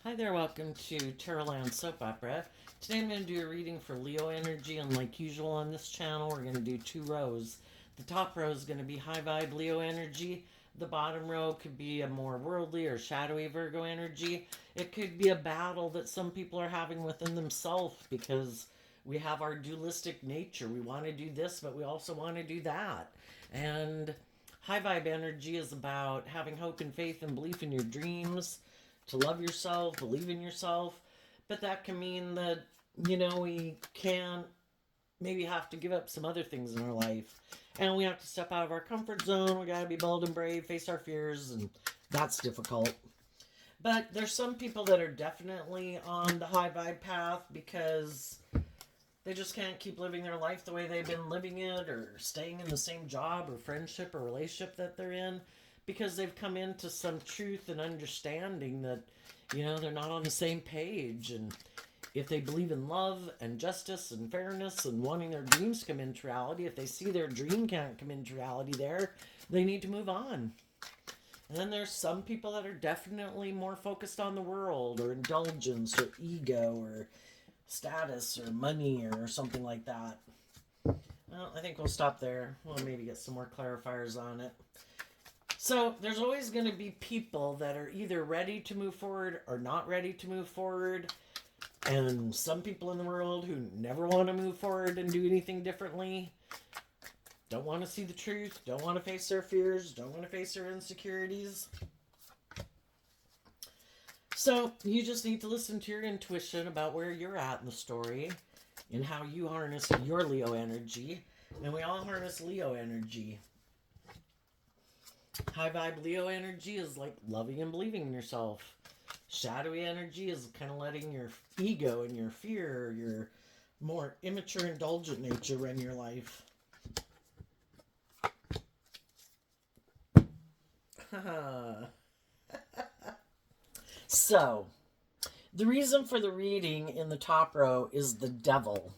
Hi there, welcome to Terrorland Soap Opera. Today I'm going to do a reading for Leo energy, and like usual on this channel, we're going to do two rows. The top row is going to be high vibe Leo energy. The bottom row could be a more worldly or shadowy Virgo energy. It could be a battle that some people are having within themselves because we have our dualistic nature. We want to do this, but we also want to do that. And high vibe energy is about having hope and faith and belief in your dreams, to love yourself, believe in yourself. But that can mean that, we can maybe have to give up some other things in our life. And we have to step out of our comfort zone. We got to be bold and brave, face our fears, and that's difficult. But there's some people that are definitely on the high vibe path because they just can't keep living their life the way they've been living it, or staying in the same job or friendship or relationship that they're in, because they've come into some truth and understanding that, they're not on the same page. And if they believe in love and justice and fairness and wanting their dreams to come into reality, if they see their dream can't come into reality there, they need to move on. And then there's some people that are definitely more focused on the world or indulgence or ego or status or money or something like that. Well, I think we'll stop there. We'll maybe get some more clarifiers on it. So there's always going to be people that are either ready to move forward or not ready to move forward. And some people in the world who never want to move forward and do anything differently, don't want to see the truth, don't want to face their fears, don't want to face their insecurities. So you just need to listen to your intuition about where you're at in the story and how you harness your Leo energy. And we all harness Leo energy. High vibe Leo energy is like loving and believing in yourself. Shadowy energy is kind of letting your ego and your fear, your more immature, indulgent nature run your life. So, the reason for the reading in the top row is the devil.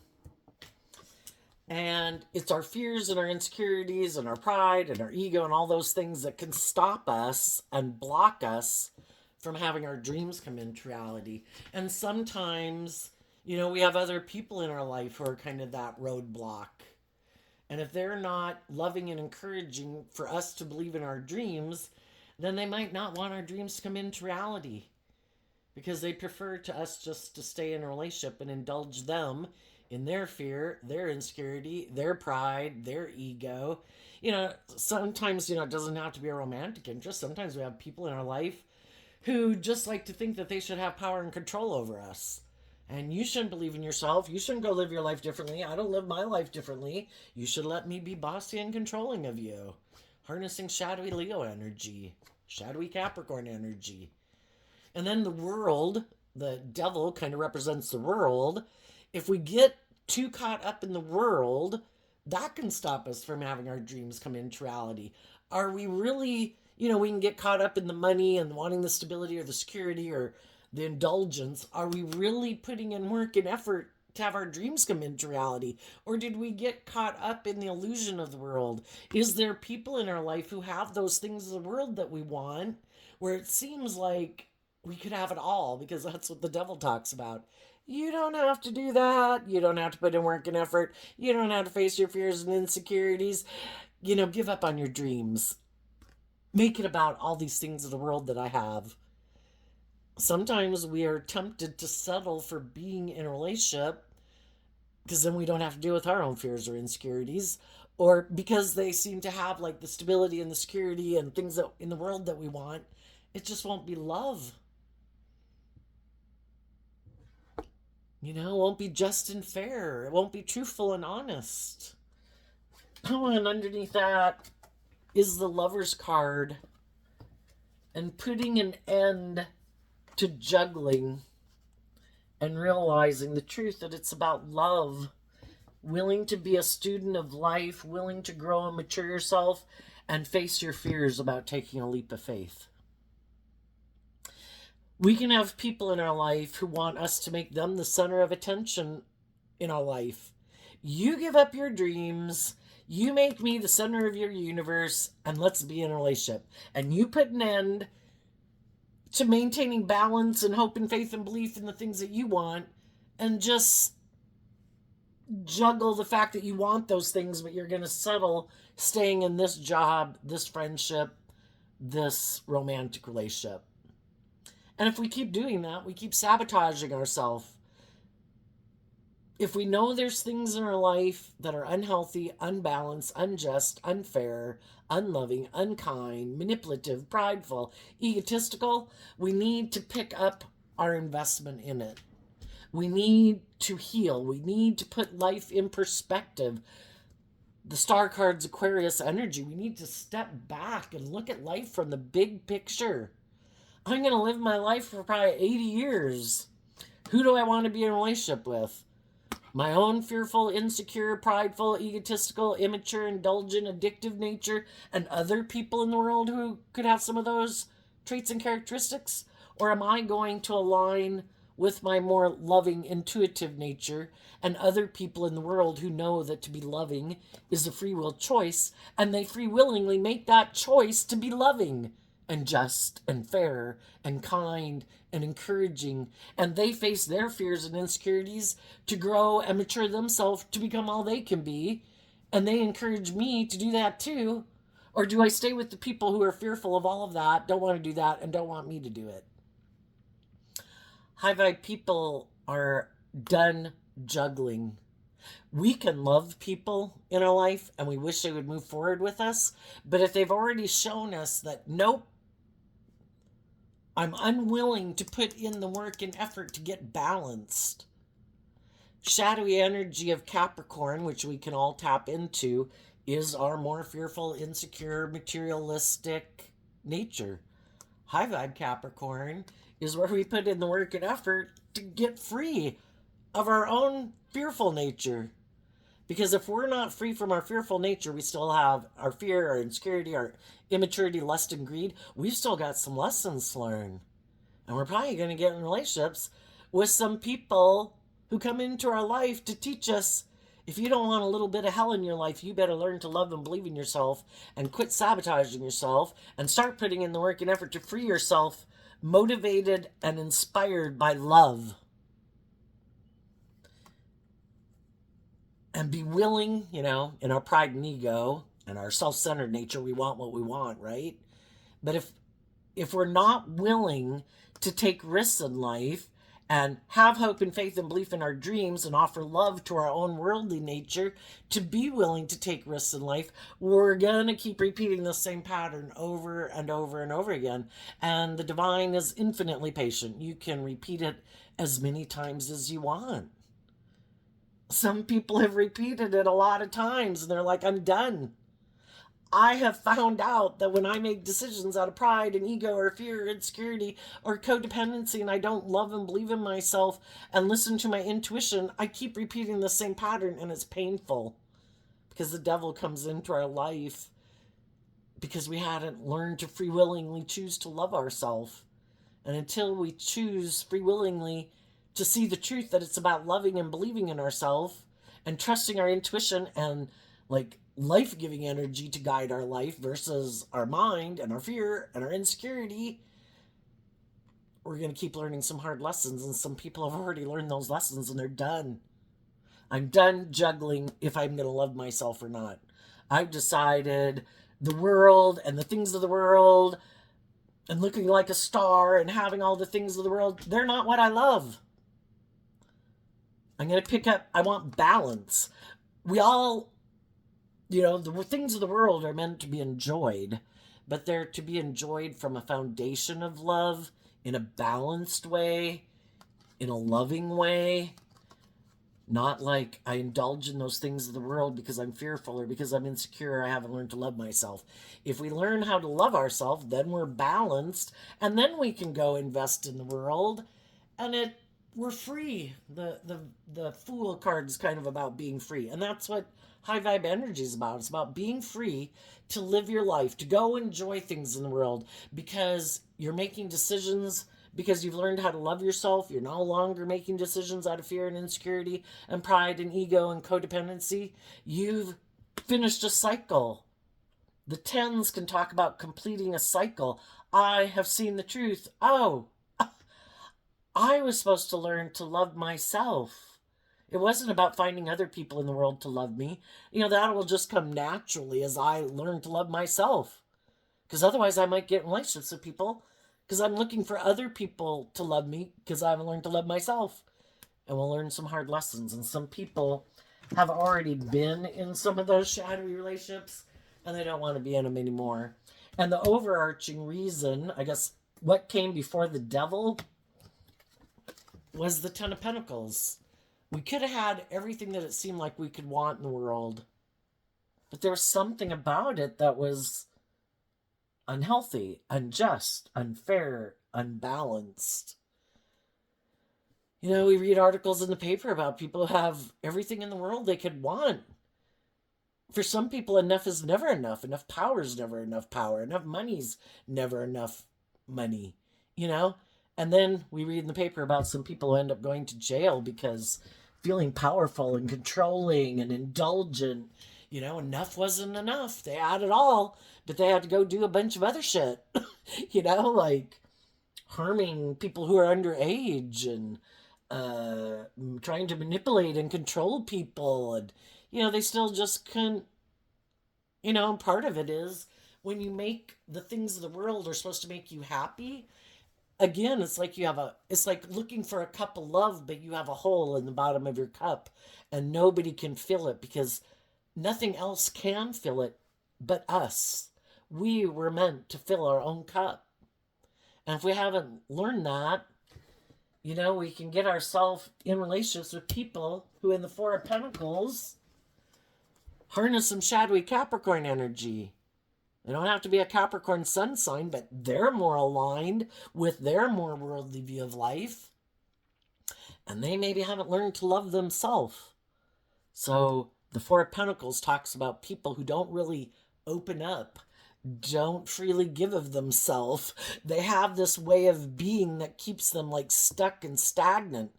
And it's our fears and our insecurities and our pride and our ego and all those things that can stop us and block us from having our dreams come into reality. And sometimes, we have other people in our life who are kind of that roadblock. And if they're not loving and encouraging for us to believe in our dreams, then they might not want our dreams to come into reality, because they prefer to us just to stay in a relationship and indulge them in their fear, their insecurity, their pride, their ego. Sometimes, it doesn't have to be a romantic interest. Sometimes we have people in our life who just like to think that they should have power and control over us. And you shouldn't believe in yourself. You shouldn't go live your life differently. I don't live my life differently. You should let me be bossy and controlling of you. Harnessing shadowy Leo energy, shadowy Capricorn energy. And then the world, the devil kind of represents the world. If we get too caught up in the world, that can stop us from having our dreams come into reality. Are we really, we can get caught up in the money and wanting the stability or the security or the indulgence. Are we really putting in work and effort to have our dreams come into reality? Or did we get caught up in the illusion of the world? Is there people in our life who have those things of the world that we want, where it seems like we could have it all, because that's what the devil talks about? You don't have to do that. You don't have to put in work and effort. You don't have to face your fears and insecurities. Give up on your dreams. Make it about all these things of the world that I have. Sometimes we are tempted to settle for being in a relationship because then we don't have to deal with our own fears or insecurities, or because they seem to have like the stability and the security and things that in the world that we want. It just won't be love. It won't be just and fair. It won't be truthful and honest. Oh, and underneath that is the Lover's card. And putting an end to juggling and realizing the truth that it's about love. Willing to be a student of life, willing to grow and mature yourself, and face your fears about taking a leap of faith. We can have people in our life who want us to make them the center of attention in our life. You give up your dreams, you make me the center of your universe, and let's be in a relationship. And you put an end to maintaining balance and hope and faith and belief in the things that you want, and just juggle the fact that you want those things, but you're going to settle staying in this job, this friendship, this romantic relationship. And if we keep doing that, we keep sabotaging ourselves. If we know there's things in our life that are unhealthy, unbalanced, unjust, unfair, unloving, unkind, manipulative, prideful, egotistical, we need to pick up our investment in it. We need to heal. We need to put life in perspective. The star card's Aquarius energy. We need to step back and look at life from the big picture. I'm going to live my life for probably 80 years. Who do I want to be in a relationship with? My own fearful, insecure, prideful, egotistical, immature, indulgent, addictive nature, and other people in the world who could have some of those traits and characteristics? Or am I going to align with my more loving, intuitive nature and other people in the world who know that to be loving is a free will choice, and they free willingly make that choice to be loving and just and fair and kind and encouraging, and they face their fears and insecurities to grow and mature themselves to become all they can be, and they encourage me to do that too? Or do I stay with the people who are fearful of all of that, don't want to do that, and don't want me to do it? High vibe people are done juggling. We can love people in our life and we wish they would move forward with us, but if they've already shown us that, nope, I'm unwilling to put in the work and effort to get balanced. Shadowy energy of Capricorn, which we can all tap into, is our more fearful, insecure, materialistic nature. High vibe Capricorn is where we put in the work and effort to get free of our own fearful nature. Because if we're not free from our fearful nature, we still have our fear, our insecurity, our immaturity, lust, and greed. We've still got some lessons to learn. And we're probably going to get in relationships with some people who come into our life to teach us, if you don't want a little bit of hell in your life, you better learn to love and believe in yourself and quit sabotaging yourself and start putting in the work and effort to free yourself, motivated and inspired by love. And be willing, in our pride and ego and our self-centered nature, we want what we want, right? But if we're not willing to take risks in life and have hope and faith and belief in our dreams and offer love to our own worldly nature, to be willing to take risks in life, we're going to keep repeating the same pattern over and over and over again. And the divine is infinitely patient. You can repeat it as many times as you want. Some people have repeated it a lot of times and they're like, I'm done. I have found out that when I make decisions out of pride and ego or fear or insecurity or codependency, and I don't love and believe in myself and listen to my intuition, I keep repeating the same pattern, and it's painful because the devil comes into our life because we hadn't learned to free willingly choose to love ourselves. And until we choose free willingly to see the truth that it's about loving and believing in ourselves and trusting our intuition and life-giving energy to guide our life versus our mind and our fear and our insecurity, we're going to keep learning some hard lessons, and some people have already learned those lessons and they're done. I'm done juggling if I'm going to love myself or not. I've decided the world and the things of the world and looking like a star and having all the things of the world, they're not what I love. I'm going to pick up, I want balance. We all, the things of the world are meant to be enjoyed, but they're to be enjoyed from a foundation of love, in a balanced way, in a loving way. Not like I indulge in those things of the world because I'm fearful or because I'm insecure or I haven't learned to love myself. If we learn how to love ourselves, then we're balanced, and then we can go invest in the world, and we're free. The Fool card is kind of about being free, and that's what high vibe energy is about. It's about being free to live your life, to go enjoy things in the world, because you're making decisions because you've learned how to love yourself. You're no longer making decisions out of fear and insecurity and pride and ego and codependency. You've finished a cycle The tens can talk about completing a cycle. I have seen the truth. Oh, I was supposed to learn to love myself. It wasn't about finding other people in the world to love me. That will just come naturally as I learn to love myself. Because otherwise, I might get in relationships with people because I'm looking for other people to love me because I haven't learned to love myself. And we'll learn some hard lessons. And some people have already been in some of those shadowy relationships and they don't want to be in them anymore. And the overarching reason, I guess, what came before the devil was the Ten of Pentacles. We could have had everything that it seemed like we could want in the world, but there was something about it that was unhealthy, unjust, unfair, unbalanced. We read articles in the paper about people who have everything in the world they could want. For some people, enough is never enough. Enough power is never enough power. Enough money's never enough money, And then we read in the paper about some people who end up going to jail because feeling powerful and controlling and indulgent, enough wasn't enough. They had it all, but they had to go do a bunch of other shit, like harming people who are underage and trying to manipulate and control people. And, they still just couldn't, part of it is when you make the things of the world are supposed to make you happy. Again, it's like it's like looking for a cup of love, but you have a hole in the bottom of your cup and nobody can fill it because nothing else can fill it but us. We were meant to fill our own cup. And if we haven't learned that, we can get ourselves in relationships with people who in the Four of Pentacles harness some shadowy Capricorn energy. They don't have to be a Capricorn sun sign, but they're more aligned with their more worldly view of life. And they maybe haven't learned to love themselves. So the Four of Pentacles talks about people who don't really open up, don't freely give of themselves. They have this way of being that keeps them like stuck and stagnant.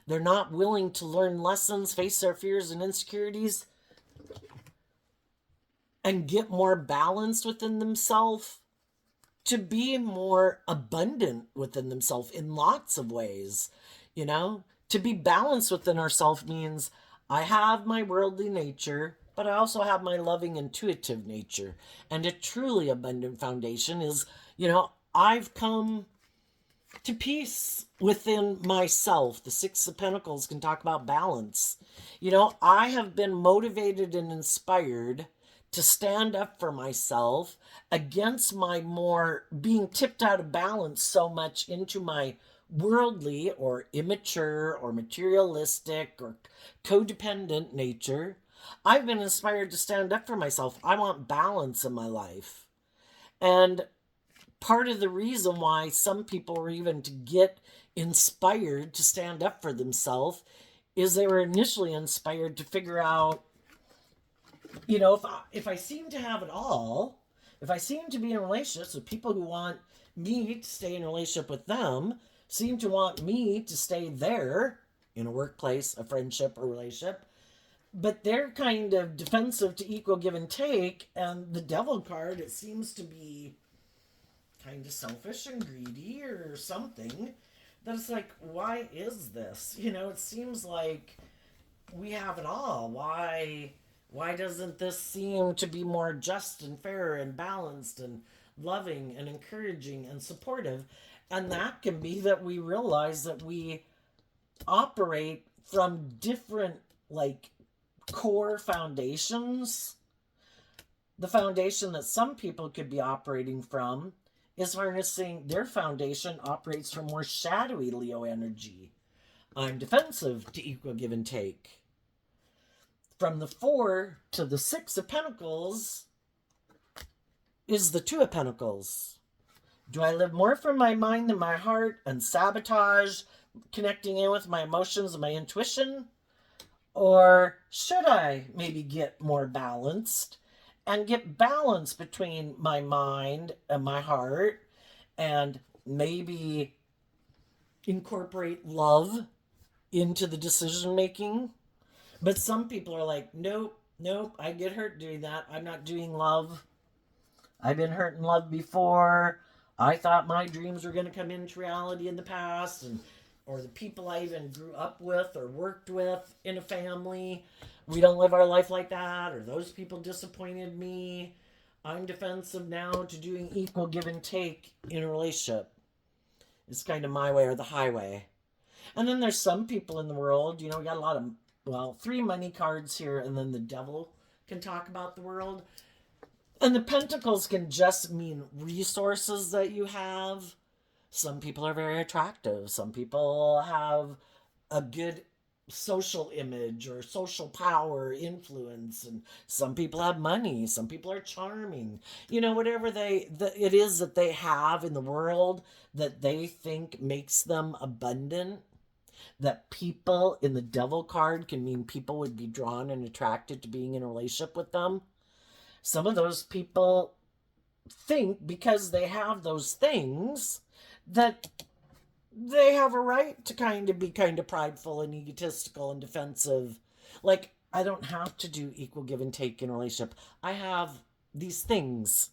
They're not willing to learn lessons, face their fears and insecurities, and get more balanced within themselves, to be more abundant within themselves in lots of ways. To be balanced within ourselves means I have my worldly nature, but I also have my loving, intuitive nature. And a truly abundant foundation is, I've come to peace within myself. The Six of Pentacles can talk about balance. I have been motivated and inspired to stand up for myself against my more being tipped out of balance so much into my worldly or immature or materialistic or codependent nature. I've been inspired to stand up for myself. I want balance in my life. And part of the reason why some people are even to get inspired to stand up for themselves is they were initially inspired to figure out, if I seem to have it all, if I seem to be in relationships with people who want me to stay in a relationship with them, seem to want me to stay there in a workplace, a friendship, or relationship, but they're kind of defensive to equal give and take, and the devil card, it seems to be kind of selfish and greedy or something, that it's like, why is this? It seems like we have it all. Why doesn't this seem to be more just and fair and balanced and loving and encouraging and supportive? And that can be that we realize that we operate from different, core foundations. The foundation that some people could be operating from is harnessing their foundation operates from more shadowy Leo energy. I'm defensive to equal give and take. From the Four to the Six of Pentacles is the Two of Pentacles. Do I live more from my mind than my heart and sabotage connecting in with my emotions and my intuition? Or should I maybe get more balanced and get balance between my mind and my heart and maybe incorporate love into the decision making? But some people are like, nope, I get hurt doing that. I'm not doing love. I've been hurt and loved before. I thought my dreams were going to come into reality in the past, and or the people I even grew up with or worked with in a family. We don't live our life like that, or those people disappointed me. I'm defensive now to doing equal give and take in a relationship. It's kind of my way or the highway. And then there's some people in the world, we got a lot of, well, three money cards here, and then the devil can talk about the world. And the pentacles can just mean resources that you have. Some people are very attractive. Some people have a good social image or social power, influence, and some people have money. Some people are charming. Whatever it is that they have in the world that they think makes them abundant. That people in the devil card can mean people would be drawn and attracted to being in a relationship with them. Some of those people think because they have those things that they have a right to be kind of prideful and egotistical and defensive. Like, I don't have to do equal give and take in a relationship. I have these things.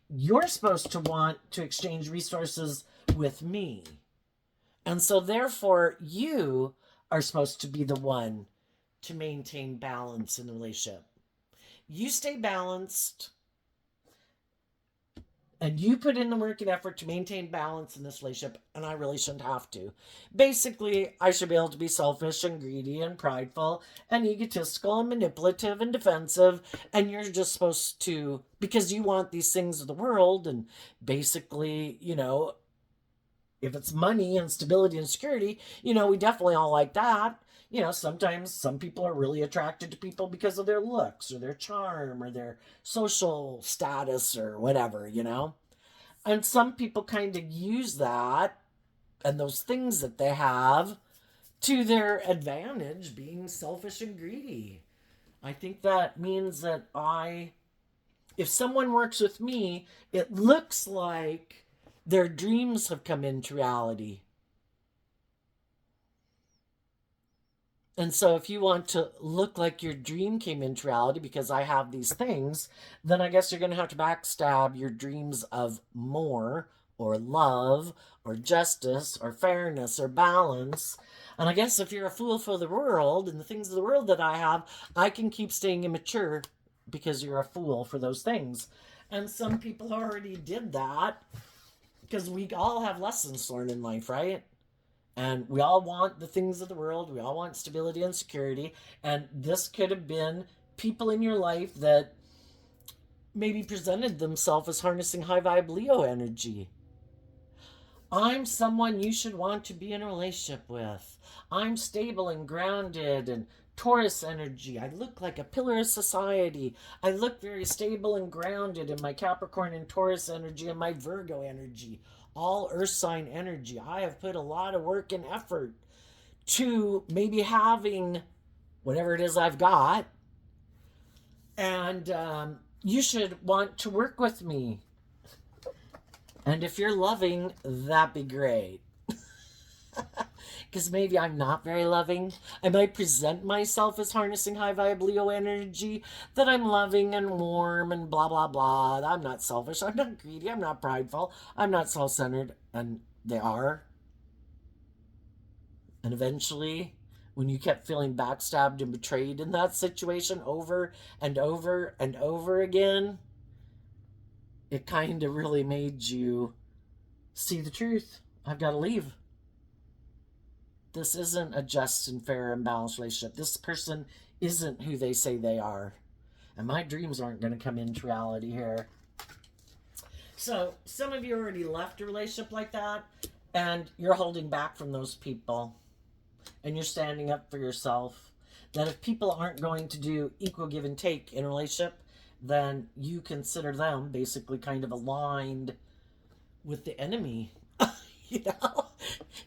You're supposed to want to exchange resources with me. And so therefore you are supposed to be the one to maintain balance in the relationship. You stay balanced and you put in the work and effort to maintain balance in this relationship, and I really shouldn't have to. Basically, I should be able to be selfish and greedy and prideful and egotistical and manipulative and defensive, and you're just supposed to, because you want these things of the world, and basically, if it's money and stability and security, we definitely all like that. Sometimes some people are really attracted to people because of their looks or their charm or their social status or whatever. And some people kind of use that and those things that they have to their advantage, being selfish and greedy. I think that means that if someone works with me, it looks like their dreams have come into reality. And so if you want to look like your dream came into reality because I have these things, then I guess you're going to have to backstab your dreams of more or love or justice or fairness or balance. And I guess if you're a fool for the world and the things of the world that I have, I can keep staying immature because you're a fool for those things. And some people already did that because we all have lessons to learn in life, right? And we all want the things of the world. We all want stability and security. And this could have been people in your life that maybe presented themselves as harnessing high vibe Leo energy. I'm someone you should want to be in a relationship with. I'm stable and grounded and Taurus energy. I look like a pillar of society. I look very stable and grounded in my Capricorn and Taurus energy and my Virgo energy. All earth sign energy. I have put a lot of work and effort to maybe having whatever it is I've got. And you should want to work with me. And if you're loving, that'd be great. Because maybe I'm not very loving. I might present myself as harnessing high vibe Leo energy, that I'm loving and warm and blah, blah, blah. I'm not selfish. I'm not greedy. I'm not prideful. I'm not self centered. And they are. And eventually, when you kept feeling backstabbed and betrayed in that situation over and over and over again, it kind of really made you see the truth. I've got to leave. This isn't a just and fair and balanced relationship. This person isn't who they say they are. And my dreams aren't going to come into reality here. So, some of you already left a relationship like that, and you're holding back from those people. And you're standing up for yourself. That if people aren't going to do equal give and take in a relationship, then you consider them basically kind of aligned with the enemy.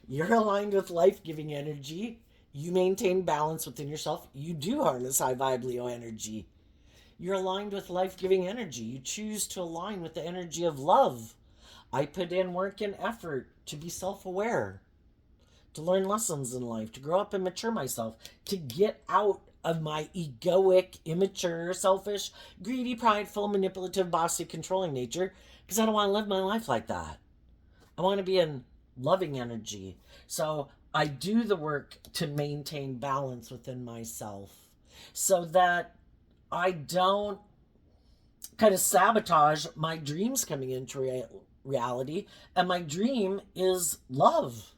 You're aligned with life-giving energy. You maintain balance within yourself. You do harness high vibe Leo energy. You're aligned with life-giving energy. You choose to align with the energy of love. I put in work and effort to be self-aware, to learn lessons in life, to grow up and mature myself, to get out of my egoic, immature, selfish, greedy, prideful, manipulative, bossy, controlling nature, because I don't want to live my life like that. I want to be in loving energy. So I do the work to maintain balance within myself so that I don't kind of sabotage my dreams coming into reality. And my dream is love.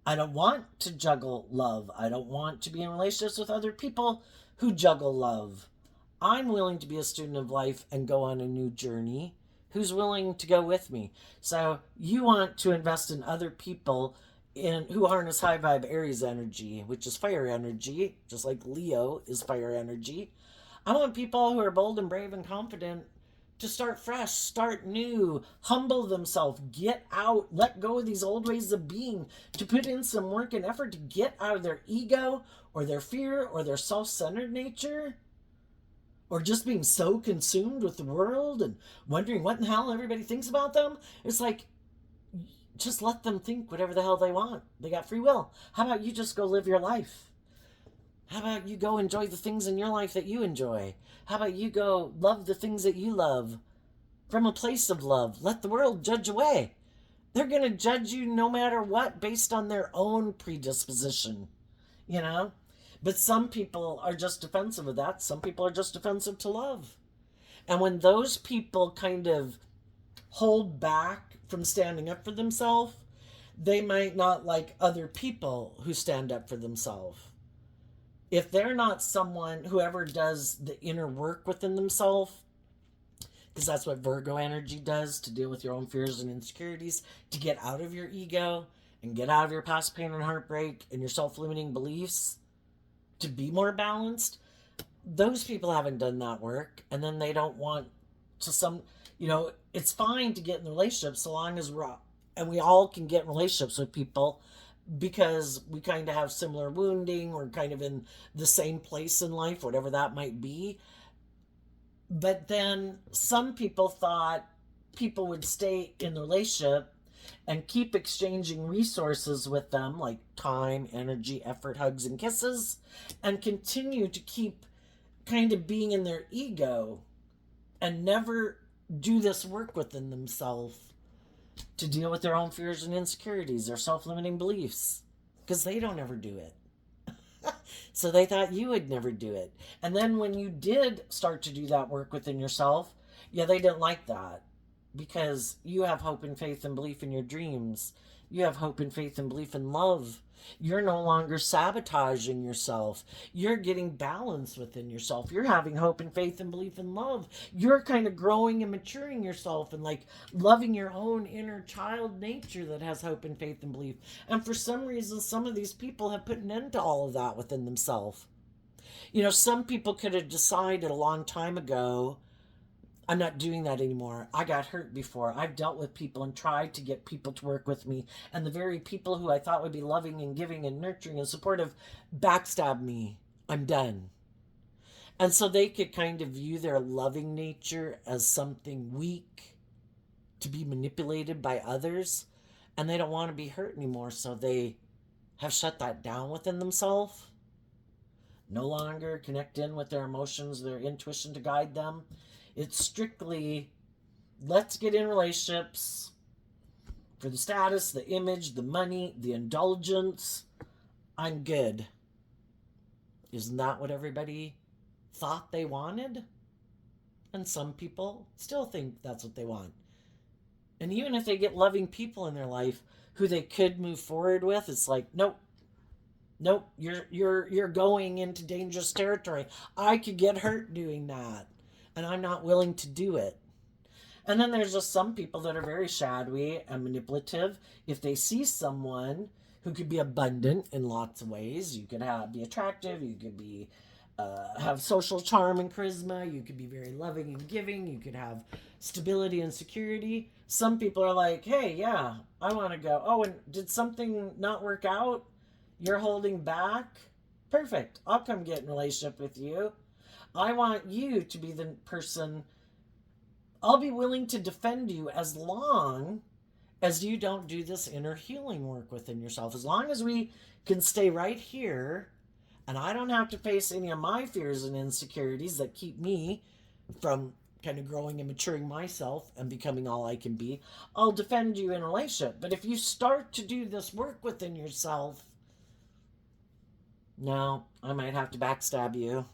I don't want to juggle love. I don't want to be in relationships with other people who juggle love. I'm willing to be a student of life and go on a new journey. Who's willing to go with me? So you want to invest in other people in who harness high vibe Aries energy, which is fire energy, just like Leo is fire energy. I want people who are bold and brave and confident to start fresh, start new, humble themselves, get out, let go of these old ways of being, to put in some work and effort to get out of their ego or their fear or their self-centered nature, or just being so consumed with the world and wondering what in the hell everybody thinks about them. It's like, just let them think whatever the hell they want. They got free will. How about you just go live your life? How about you go enjoy the things in your life that you enjoy? How about you go love the things that you love from a place of love? Let the world judge away. They're going to judge you no matter what based on their own predisposition, you know? But some people are just defensive of that. Some people are just defensive to love. And when those people kind of hold back from standing up for themselves, they might not like other people who stand up for themselves. If they're not someone, whoever does the inner work within themselves, because that's what Virgo energy does, to deal with your own fears and insecurities, to get out of your ego and get out of your past pain and heartbreak and your self-limiting beliefs, to be more balanced, those people haven't done that work, and then they don't want to it's fine to get in relationships so long as we all can get in relationships with people because we kind of have similar wounding, we're kind of in the same place in life, whatever that might be. But then some people thought people would stay in the relationship and keep exchanging resources with them, like time, energy, effort, hugs, and kisses, and continue to keep kind of being in their ego and never do this work within themselves to deal with their own fears and insecurities, their self-limiting beliefs, because they don't ever do it. So they thought you would never do it. And then when you did start to do that work within yourself, yeah, they didn't like that, because you have hope and faith and belief in your dreams. You have hope and faith and belief in love. You're no longer sabotaging yourself. You're getting balance within yourself. You're having hope and faith and belief in love. You're kind of growing and maturing yourself and like loving your own inner child nature that has hope and faith and belief. And for some reason, some of these people have put an end to all of that within themselves. You know, some people could have decided a long time ago, I'm not doing that anymore. I got hurt before. I've dealt with people and tried to get people to work with me. And the very people who I thought would be loving and giving and nurturing and supportive backstab me. I'm done. And so they could kind of view their loving nature as something weak to be manipulated by others. And they don't want to be hurt anymore. So they have shut that down within themselves. No longer connect in with their emotions, their intuition to guide them. It's strictly, let's get in relationships for the status, the image, the money, the indulgence. I'm good. Isn't that what everybody thought they wanted? And some people still think that's what they want. And even if they get loving people in their life who they could move forward with, it's like, nope. Nope, you're going into dangerous territory. I could get hurt doing that. And I'm not willing to do it. And then there's just some people that are very shadowy and manipulative. If they see someone who could be abundant in lots of ways, you could be attractive, you could be have social charm and charisma, you could be very loving and giving, you could have stability and security. Some people are like, hey, yeah, I want to go. Oh, and did something not work out? You're holding back? Perfect. I'll come get in a relationship with you. I want you to be the person. I'll be willing to defend you as long as you don't do this inner healing work within yourself. As long as we can stay right here And I don't have to face any of my fears and insecurities that keep me from kind of growing and maturing myself and becoming all I can be. I'll defend you in a relationship. But if you start to do this work within yourself, no, I might have to backstab you.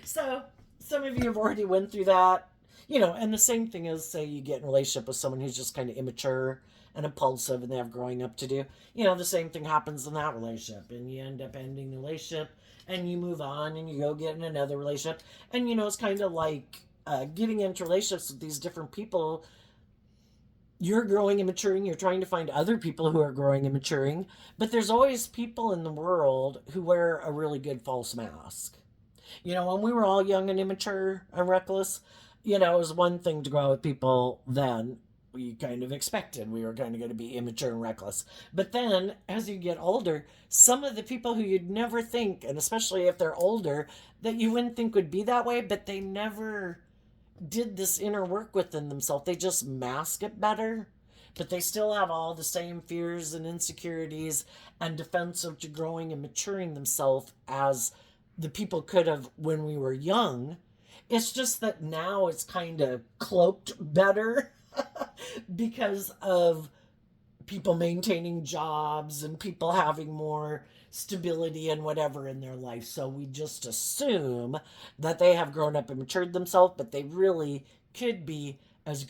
So some of you have already went through that, and the same thing is, say you get in a relationship with someone who's just kind of immature and impulsive and they have growing up to do. The same thing happens in that relationship, and you end up ending the relationship and you move on and you go get in another relationship. And it's kind of like getting into relationships with these different people. You're growing and maturing, you're trying to find other people who are growing and maturing, but there's always people in the world who wear a really good false mask. When we were all young and immature and reckless, it was one thing to go out with people then. We kind of expected we were kind of going to be immature and reckless. But then, as you get older, some of the people who you'd never think, and especially if they're older, that you wouldn't think would be that way, but they never did this inner work within themselves. They just mask it better, but they still have all the same fears and insecurities and defensive to growing and maturing themselves as the people could have when we were young. It's just that now it's kind of cloaked better because of people maintaining jobs and people having more stability and whatever in their life. So we just assume that they have grown up and matured themselves, but they really could be as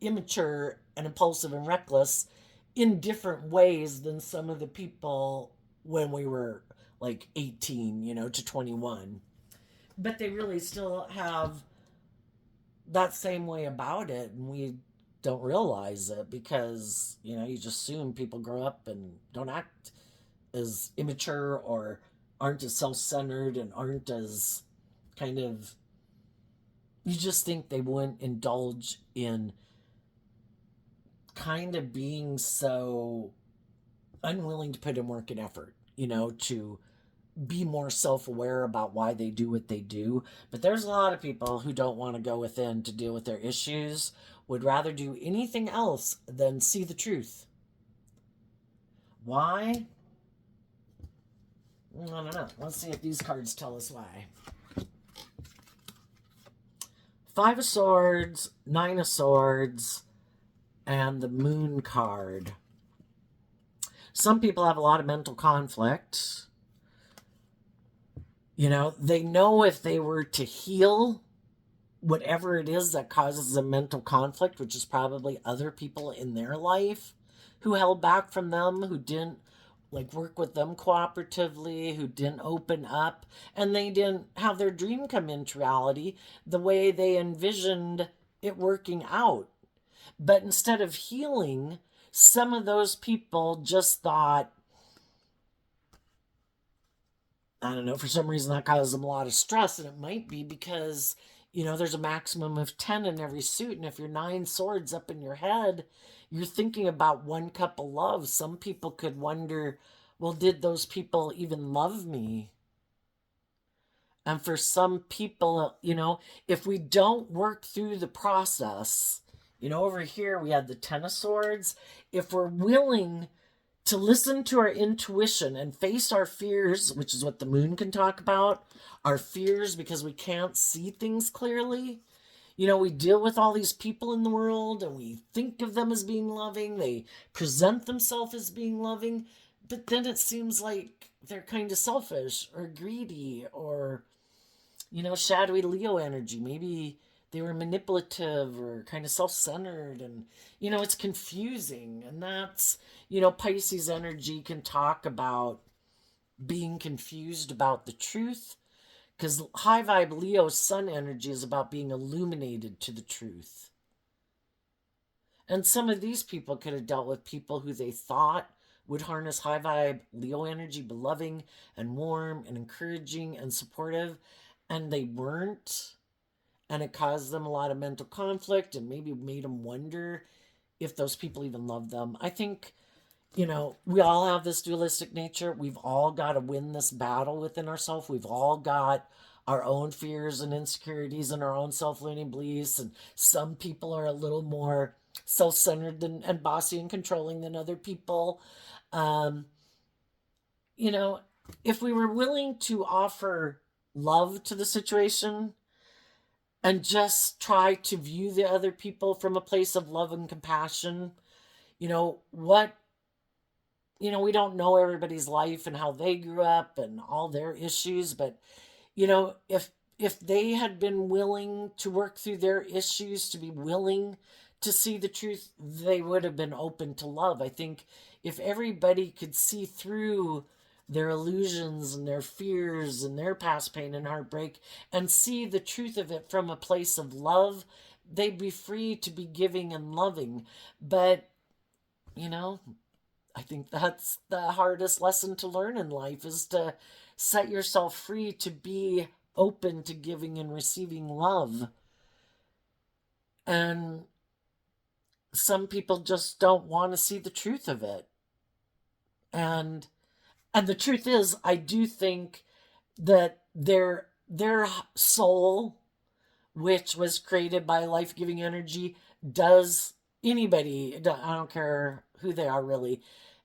immature and impulsive and reckless in different ways than some of the people when we were like 18, to 21. But they really still have that same way about it, and we don't realize it because, you just assume people grow up and don't act as immature or aren't as self-centered and aren't as kind of, you just think they wouldn't indulge in kind of being so unwilling to put in work and effort, to be more self-aware about why they do what they do. But there's a lot of people who don't want to go within to deal with their issues, would rather do anything else than see the truth. Why? I don't know. Let's see if these cards tell us why. Five of Swords, Nine of Swords, and the Moon card. Some people have a lot of mental conflict. They know if they were to heal whatever it is that causes a mental conflict, which is probably other people in their life who held back from them, who didn't work with them cooperatively, who didn't open up, and they didn't have their dream come into reality the way they envisioned it working out. But instead of healing, some of those people just thought, I don't know, for some reason that causes them a lot of stress, and it might be because, there's a maximum of 10 in every suit, and if you're 9 swords up in your head, you're thinking about one cup of love. Some people could wonder, well, did those people even love me? And for some people, if we don't work through the process, over here we had the 10 of Swords. If we're willing to listen to our intuition and face our fears, which is what the Moon can talk about, our fears because we can't see things clearly. We deal with all these people in the world and we think of them as being loving. They present themselves as being loving, but then it seems like they're kind of selfish or greedy or, shadowy Leo energy. Maybe they were manipulative or kind of self-centered, and it's confusing. And that's, Pisces energy can talk about being confused about the truth, because high vibe Leo sun energy is about being illuminated to the truth. And some of these people could have dealt with people who they thought would harness high vibe Leo energy, be loving and warm and encouraging and supportive, and they weren't. And it caused them a lot of mental conflict and maybe made them wonder if those people even love them. I think, we all have this dualistic nature. We've all got to win this battle within ourselves. We've all got our own fears and insecurities and our own self-limiting beliefs. And some people are a little more self-centered and bossy and controlling than other people. You know, if we were willing to offer love to the situation and just try to view the other people from a place of love and compassion, you know, what, we don't know everybody's life and how they grew up and all their issues, but, if they had been willing to work through their issues, to be willing to see the truth, they would have been open to love. I think if everybody could see through their illusions and their fears and their past pain and heartbreak and see the truth of it from a place of love, they'd be free to be giving and loving. But, you know, I think that's the hardest lesson to learn in life, is to set yourself free to be open to giving and receiving love. And some people just don't want to see the truth of it. And and the truth is, I do think that their soul, which was created by life-giving energy, does anybody, I don't care who they are really,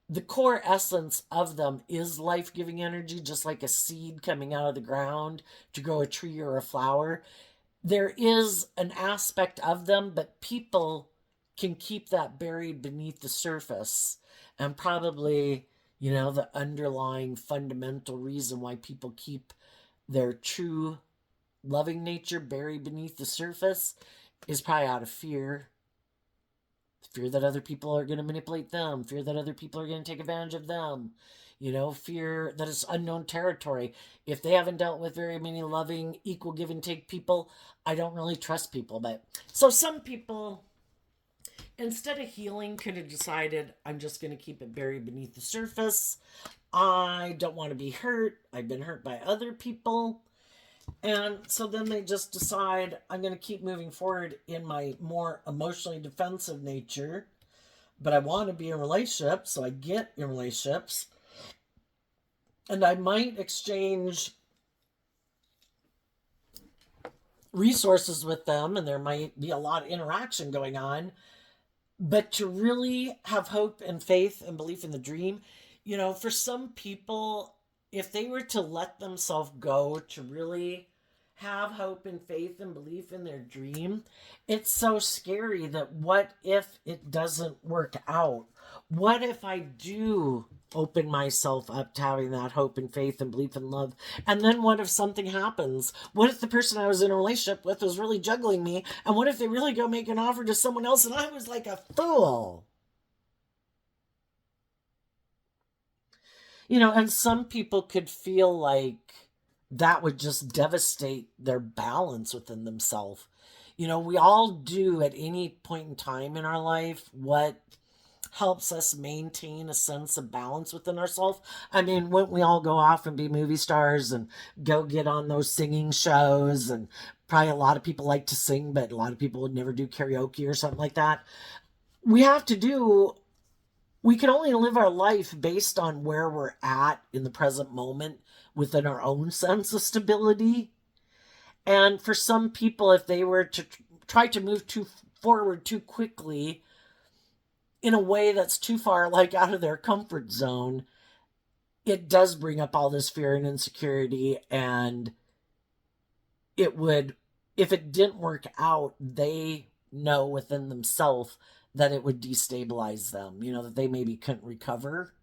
the core essence of them is life-giving energy, just like a seed coming out of the ground to grow a tree or a flower. There is an aspect of them, but people can keep that buried beneath the surface. And probably, the underlying fundamental reason why people keep their true loving nature buried beneath the surface is probably out of fear that other people are going to manipulate them, fear that other people are going to take advantage of them, fear that it's unknown territory. If they haven't dealt with very many loving, equal give and take people, I don't really trust people. But so some people, instead of healing, could have decided, I'm just going to keep it buried beneath the surface. I don't want to be hurt. I've been hurt by other people. And so then they just decide, I'm going to keep moving forward in my more emotionally defensive nature, but I want to be in relationships, so I get in relationships. And I might exchange resources with them, and there might be a lot of interaction going on. But to really have hope and faith and belief in the dream, for some people, if they were to let themselves go to really have hope and faith and belief in their dream, it's so scary that what if it doesn't work out? What if I do open myself up to having that hope and faith and belief and love? And then what if something happens? What if the person I was in a relationship with was really juggling me? And what if they really go make an offer to someone else and I was like a fool? And some people could feel like that would just devastate their balance within themselves. We all do at any point in time in our life what helps us maintain a sense of balance within ourselves. I mean, wouldn't we all go off and be movie stars and go get on those singing shows? And probably a lot of people like to sing, but a lot of people would never do karaoke or something like that. We can only live our life based on where we're at in the present moment within our own sense of stability. And for some people, if they were to try to move too forward too quickly in a way that's too far like out of their comfort zone, it does bring up all this fear and insecurity. And it would, if it didn't work out, they know within themselves that it would destabilize them, that they maybe couldn't recover.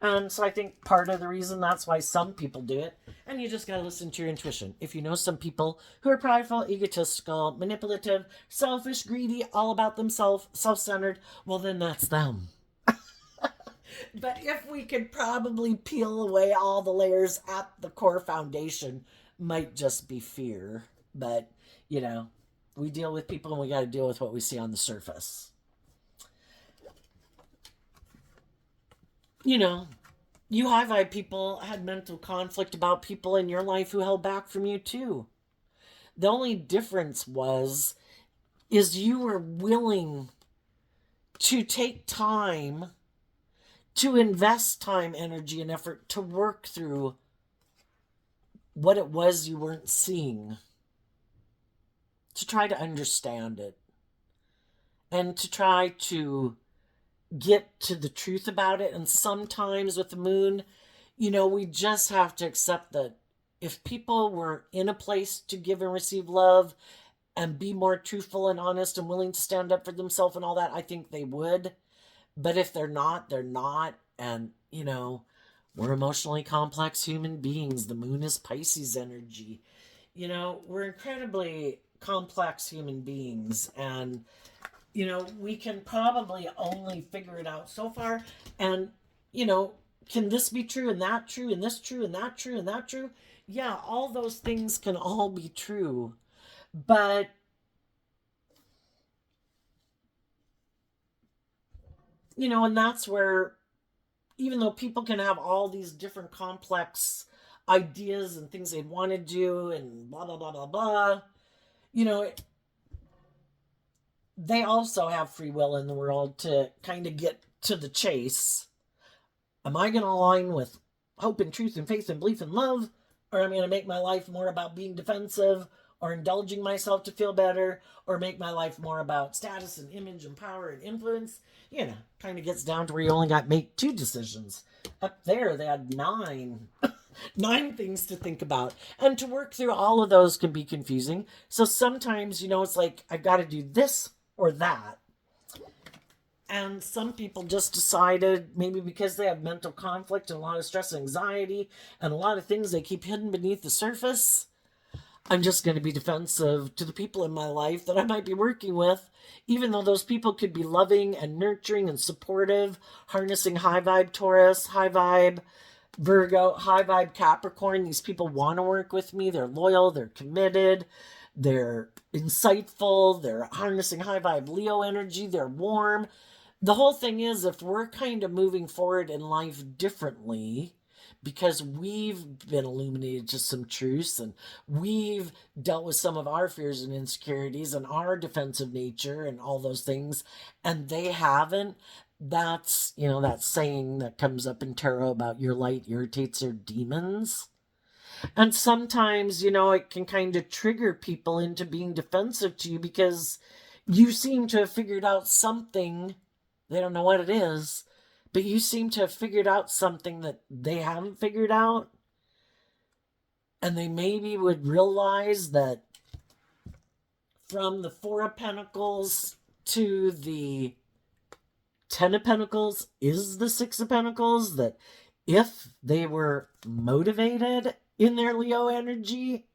And so I think part of the reason that's why some people do it, and you just got to listen to your intuition. If you know some people who are prideful, egotistical, manipulative, selfish, greedy, all about themselves, self-centered, well, then that's them. But if we could probably peel away all the layers at the core foundation, might just be fear. But, we deal with people and we got to deal with what we see on the surface. You high vibe people had mental conflict about people in your life who held back from you too. The only difference is you were willing to take time, to invest time, energy, and effort to work through what it was you weren't seeing, to try to understand it, and to try to get to the truth about it. And sometimes with the moon, We just have to accept that if people were in a place to give and receive love and be more truthful and honest and willing to stand up for themselves and all that, I think they would. But if they're not, they're not. And, we're emotionally complex human beings. The moon is Pisces energy. We're incredibly complex human beings. And, we can probably only figure it out so far. And, can this be true and that true and this true and that true and that true? Yeah, all those things can all be true. But, and that's where, even though people can have all these different complex ideas and things they want to do and blah, blah, blah, blah, blah, you know, they also have free will in the world to kind of get to the chase. Am I going to align with hope and truth and faith and belief and love? Or am I going to make my life more about being defensive or indulging myself to feel better, or make my life more about status and image and power and influence? Kind of gets down to where you only got to make 2 decisions. Up there, they had 9. 9 things to think about. And to work through all of those can be confusing. So sometimes, it's like, I've got to do this or that. And some people just decided, maybe because they have mental conflict and a lot of stress and anxiety and a lot of things they keep hidden beneath the surface, I'm just going to be defensive to the people in my life that I might be working with, even though those people could be loving and nurturing and supportive, harnessing high vibe Taurus, high vibe Virgo, high vibe Capricorn. These people want to work with me. They're loyal, they're committed, they're insightful, they're harnessing high vibe Leo energy, they're warm. The whole thing is, if we're kind of moving forward in life differently, because we've been illuminated to some truths and we've dealt with some of our fears and insecurities and our defensive nature and all those things, and they haven't, that's, that saying that comes up in tarot about your light irritates their demons. And sometimes, it can kind of trigger people into being defensive to you because you seem to have figured out something. They don't know what it is, but you seem to have figured out something that they haven't figured out. And they maybe would realize that from the 4 of Pentacles to the 10 of Pentacles is the 6 of Pentacles, that if they were motivated in their Leo energy,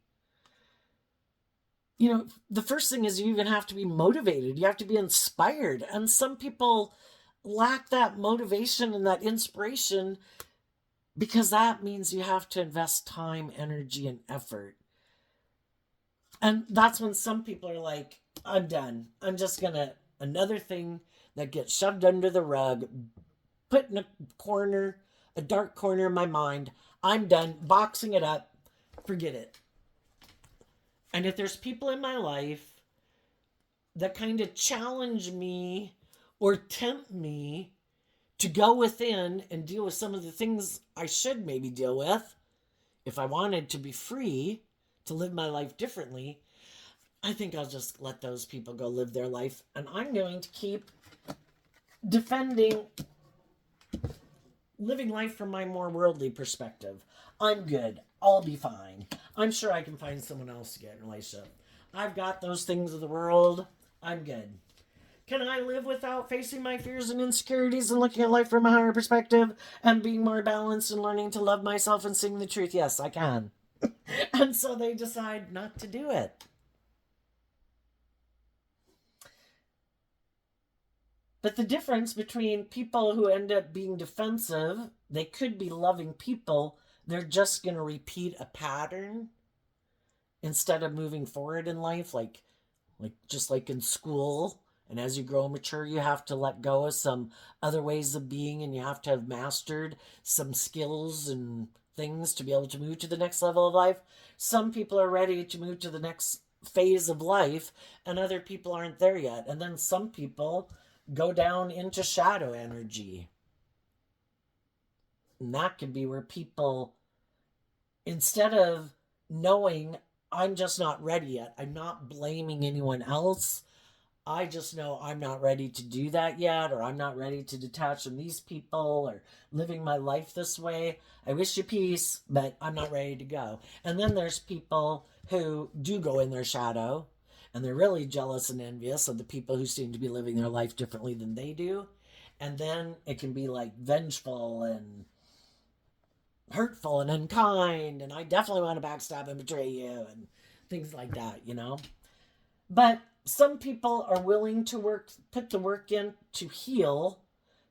the first thing is you even have to be motivated. You have to be inspired. And some people lack that motivation and that inspiration because that means you have to invest time, energy, and effort. And that's when some people are like, I'm done. I'm just going to, another thing that gets shoved under the rug, put in a corner, a dark corner in my mind. I'm done boxing it up. Forget it. And if there's people in my life that kind of challenge me or tempt me to go within and deal with some of the things I should maybe deal with, if I wanted to be free to live my life differently, I think I'll just let those people go live their life. And I'm going to keep defending living life from my more worldly perspective. I'm good. I'll be fine. I'm sure I can find someone else to get in a relationship. I've got those things of the world. I'm good. Can I live without facing my fears and insecurities and looking at life from a higher perspective and being more balanced and learning to love myself and sing the truth? Yes, I can. And so they decide not to do it. But the difference between people who end up being defensive, they could be loving people, they're just going to repeat a pattern instead of moving forward in life, like just like in school. And as you grow and mature, you have to let go of some other ways of being, and you have to have mastered some skills and things to be able to move to the next level of life. Some people are ready to move to the next phase of life, and other people aren't there yet. And then some people go down into shadow energy. And that could be where people, instead of knowing I'm just not ready yet, I'm not blaming anyone else, I just know I'm not ready to do that yet, or I'm not ready to detach from these people, or living my life this way. I wish you peace, but I'm not ready to go. And then there's people who do go in their shadow, and they're really jealous and envious of the people who seem to be living their life differently than they do. And then it can be like vengeful and hurtful and unkind, and I definitely want to backstab and betray you, and things like that, you know? But some people are willing to put the work in to heal,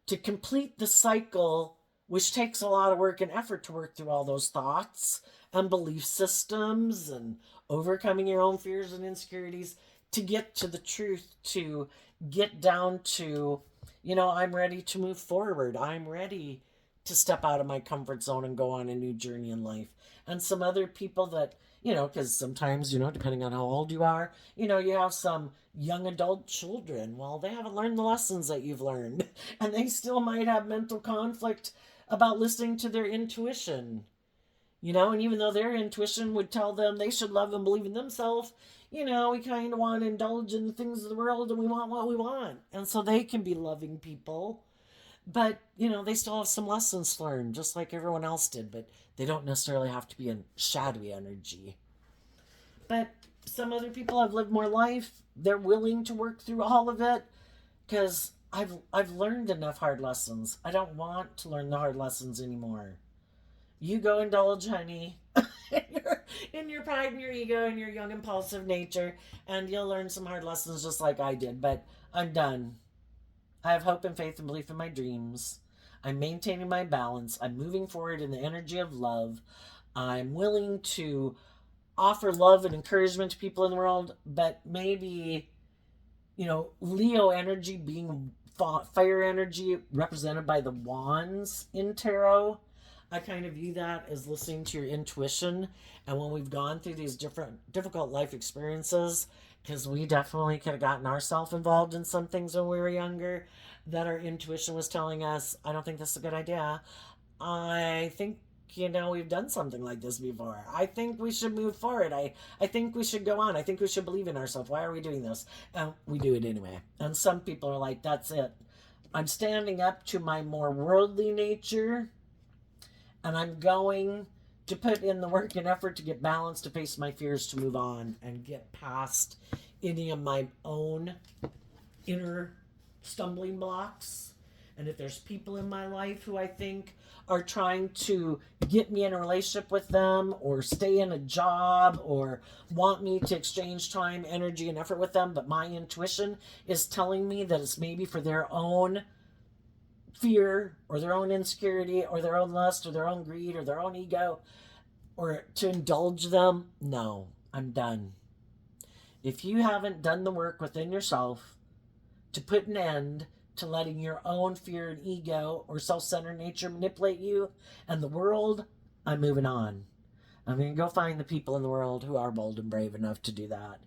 to complete the cycle, which takes a lot of work and effort to work through all those thoughts and belief systems and overcoming your own fears and insecurities to get to the truth, to get down to, I'm ready to move forward. I'm ready to step out of my comfort zone and go on a new journey in life. And some other people that, because sometimes, depending on how old you are, you have some young adult children. Well, they haven't learned the lessons that you've learned, and they still might have mental conflict about listening to their intuition. And even though their intuition would tell them they should love and believe in themselves, we kind of want to indulge in the things of the world and we want what we want. And so they can be loving people, but, they still have some lessons learned, just like everyone else did, but they don't necessarily have to be in shadowy energy. But some other people have lived more life. They're willing to work through all of it because I've learned enough hard lessons. I don't want to learn the hard lessons anymore. You go indulge, honey, in your pride and your ego and your young impulsive nature, and you'll learn some hard lessons just like I did. But I'm done. I have hope and faith and belief in my dreams. I'm maintaining my balance. I'm moving forward in the energy of love. I'm willing to offer love and encouragement to people in the world, but maybe, Leo energy being fire energy represented by the wands in tarot. I kind of view that as listening to your intuition. And when we've gone through these different difficult life experiences, because we definitely could have gotten ourselves involved in some things when we were younger, that our intuition was telling us, I don't think this is a good idea. I think, we've done something like this before. I think we should move forward. I think we should go on. I think we should believe in ourselves. Why are we doing this? And we do it anyway. And some people are like, that's it. I'm standing up to my more worldly nature, and I'm going to put in the work and effort to get balanced, to face my fears, to move on and get past any of my own inner stumbling blocks. And if there's people in my life who I think are trying to get me in a relationship with them, or stay in a job, or want me to exchange time, energy, and effort with them, but my intuition is telling me that it's maybe for their own fear or their own insecurity or their own lust or their own greed or their own ego, or to indulge them, no, I'm done. If you haven't done the work within yourself to put an end to letting your own fear and ego or self-centered nature manipulate you and the world, I'm moving on. I'm going to go find the people in the world who are bold and brave enough to do that,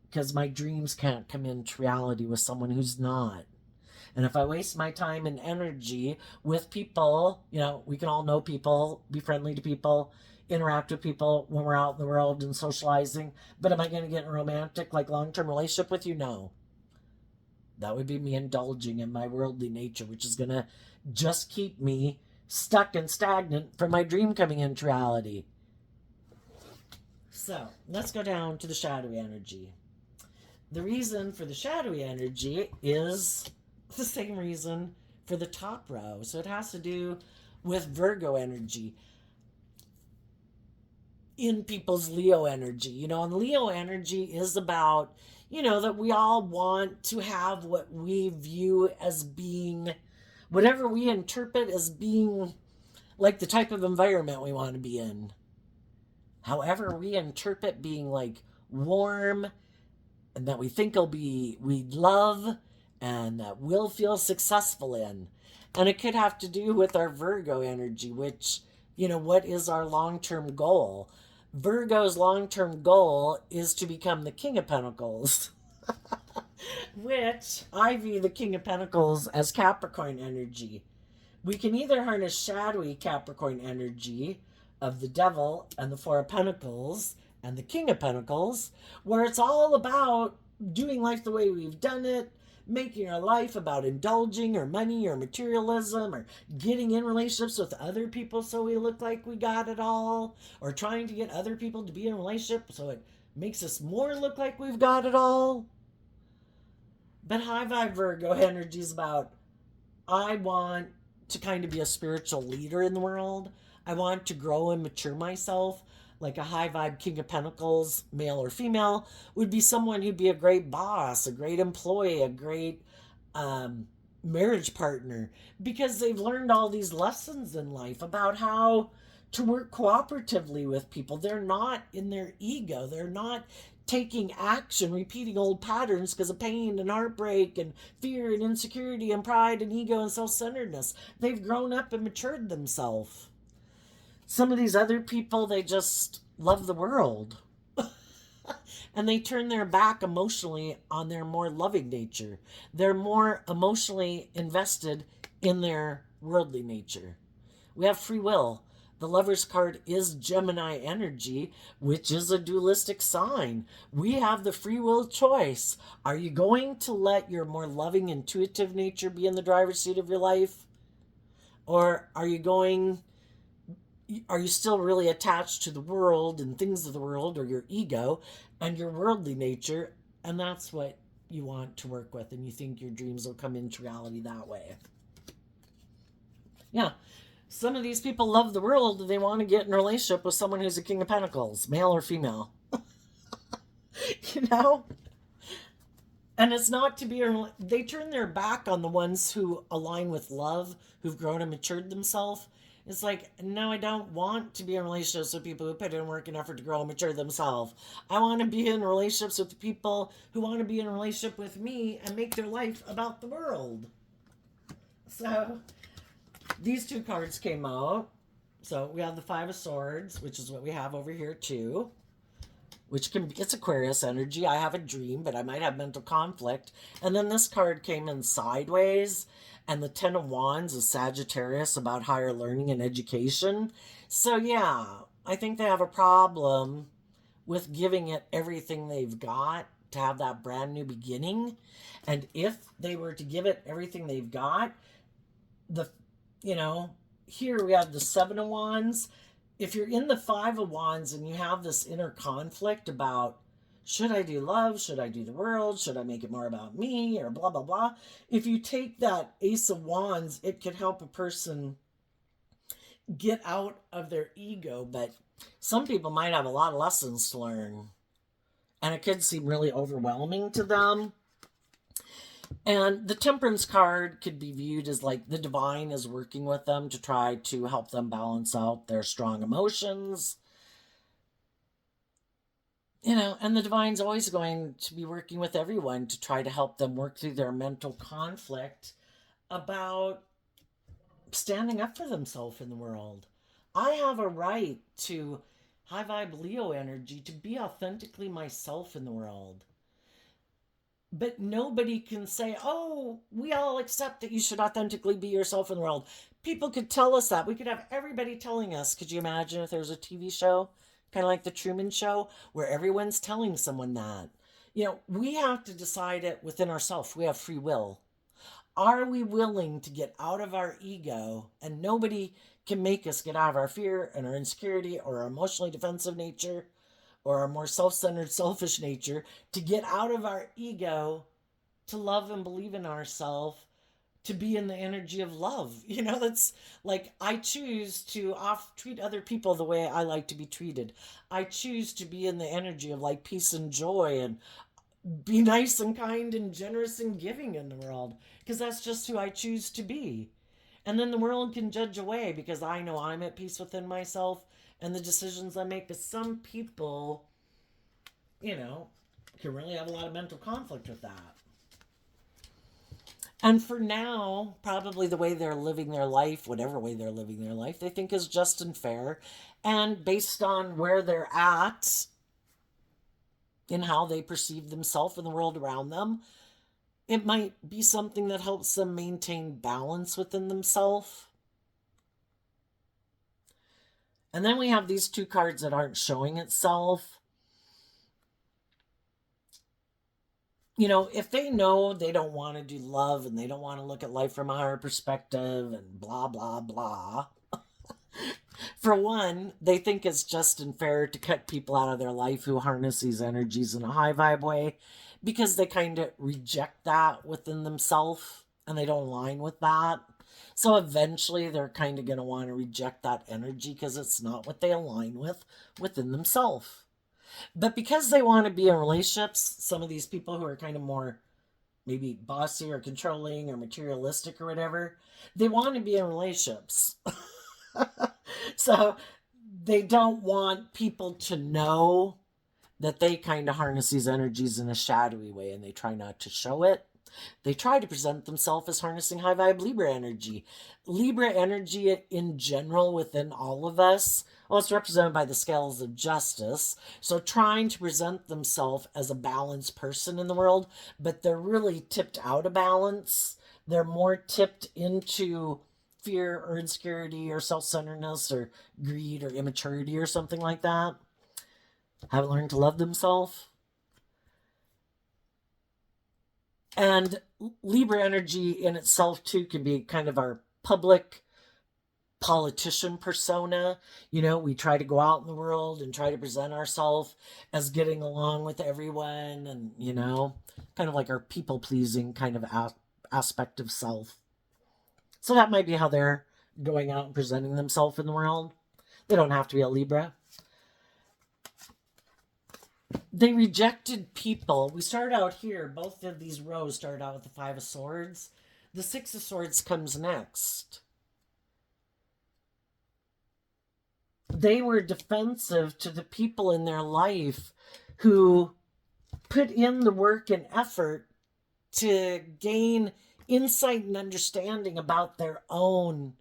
because my dreams can't come into reality with someone who's not. And if I waste my time and energy with people, we can all know people, be friendly to people, interact with people when we're out in the world and socializing. But am I going to get in a romantic, long-term relationship with you? No. That would be me indulging in my worldly nature, which is going to just keep me stuck and stagnant from my dream coming into reality. So let's go down to the shadowy energy. The reason for the shadowy energy is the same reason for the top row. So it has to do with Virgo energy in people's Leo energy. And Leo energy is about, that we all want to have what we view as being, whatever we interpret as being like the type of environment we want to be in. However, we interpret being like warm, and that we think we'd love, and that we'll feel successful in. And it could have to do with our Virgo energy, which, what is our long-term goal? Virgo's long-term goal is to become the King of Pentacles, which I view the King of Pentacles as Capricorn energy. We can either harness shadowy Capricorn energy of the Devil and the Four of Pentacles and the King of Pentacles, where it's all about doing life the way we've done it, making our life about indulging or money or materialism or getting in relationships with other people so we look like we got it all, or trying to get other people to be in a relationship so it makes us more look like we've got it all. But high vibe Virgo energy is about, I want to kind of be a spiritual leader in the world. I want to grow and mature myself. Like a high vibe King of Pentacles, male or female, would be someone who'd be a great boss, a great employee, a great um, marriage partner, because they've learned all these lessons in life about how to work cooperatively with people. They're not in their ego. They're not taking action, repeating old patterns because of pain and heartbreak and fear and insecurity and pride and ego and self centeredness. They've grown up and matured themselves. Some of these other people, they just love the world. And they turn their back emotionally on their more loving nature. They're more emotionally invested in their worldly nature. We have free will. The Lover's card is Gemini energy, which is a dualistic sign. We have the free will choice. Are you going to let your more loving, intuitive nature be in the driver's seat of your life? Or are you still really attached to the world and things of the world, or your ego and your worldly nature, and that's what you want to work with, and you think your dreams will come into reality that way? Yeah, some of these people love the world and they want to get in a relationship with someone who's a King of Pentacles, male or female. you know and it's not to be, they turn their back on the ones who align with love, who've grown and matured themselves. It's like, no, I don't want to be in relationships with people who put in work and effort to grow and mature themselves. I want to be in relationships with people who want to be in a relationship with me and make their life about the world. So these two cards came out. So we have the Five of Swords, which is what we have over here too, which can be, it's Aquarius energy. I have a dream, but I might have mental conflict. And then this card came in sideways, and the Ten of Wands is Sagittarius, about higher learning and education. So yeah, I think they have a problem with giving it everything they've got to have that brand new beginning. And if they were to give it everything they've got, the you know, here we have the Seven of Wands. If you're in the Five of Wands and you have this inner conflict about, should I do love? Should I do the world? Should I make it more about me? Or blah, blah, blah. If you take that Ace of Wands, it could help a person get out of their ego. But some people might have a lot of lessons to learn, and it could seem really overwhelming to them. And the Temperance card could be viewed as like the divine is working with them to try to help them balance out their strong emotions. And the divine's always going to be working with everyone to try to help them work through their mental conflict about standing up for themselves in the world. I have a right to high vibe Leo energy to be authentically myself in the world. But nobody can say, oh, we all accept that you should authentically be yourself in the world. People could tell us that. We could have everybody telling us. Could you imagine if there was a TV show, kind of like The Truman Show, where everyone's telling someone that? We have to decide it within ourselves. We have free will. Are we willing to get out of our ego? And nobody can make us get out of our fear and our insecurity or our emotionally defensive nature or our more self-centered, selfish nature, to get out of our ego, to love and believe in ourselves, to be in the energy of love. That's like, I choose to treat other people the way I like to be treated. I choose to be in the energy of like peace and joy, and be nice and kind and generous and giving in the world, because that's just who I choose to be. And then the world can judge away because I know I'm at peace within myself and the decisions I make. But some people, can really have a lot of mental conflict with that. And for now, probably the way they're living their life, whatever way they're living their life, they think is just and fair. And based on where they're at in how they perceive themselves and the world around them, it might be something that helps them maintain balance within themselves. And then we have these two cards that aren't showing itself. if they know they don't want to do love and they don't want to look at life from a higher perspective and blah, blah, blah, for one, they think it's just and fair to cut people out of their life who harness these energies in a high vibe way because they kind of reject that within themselves and they don't align with that. So eventually they're kind of going to want to reject that energy because it's not what they align with within themselves. But because they want to be in relationships, some of these people who are kind of more maybe bossy or controlling or materialistic or whatever, they want to be in relationships. So they don't want people to know that they kind of harness these energies in a shadowy way and they try not to show it. They try to present themselves as harnessing high vibe Libra energy. Libra energy in general within all of us, well, it's represented by the scales of justice. So trying to present themselves as a balanced person in the world, but they're really tipped out of balance. They're more tipped into fear or insecurity or self-centeredness or greed or immaturity or something like that. Haven't learned to love themselves. And Libra energy in itself, too, can be kind of our public politician persona. We try to go out in the world and try to present ourselves as getting along with everyone and, kind of like our people pleasing kind of aspect of self. So that might be how they're going out and presenting themselves in the world. They don't have to be a Libra. They rejected people. We start out here. Both of these rows start out with the Five of Swords. The Six of Swords comes next. They were defensive to the people in their life who put in the work and effort to gain insight and understanding about their own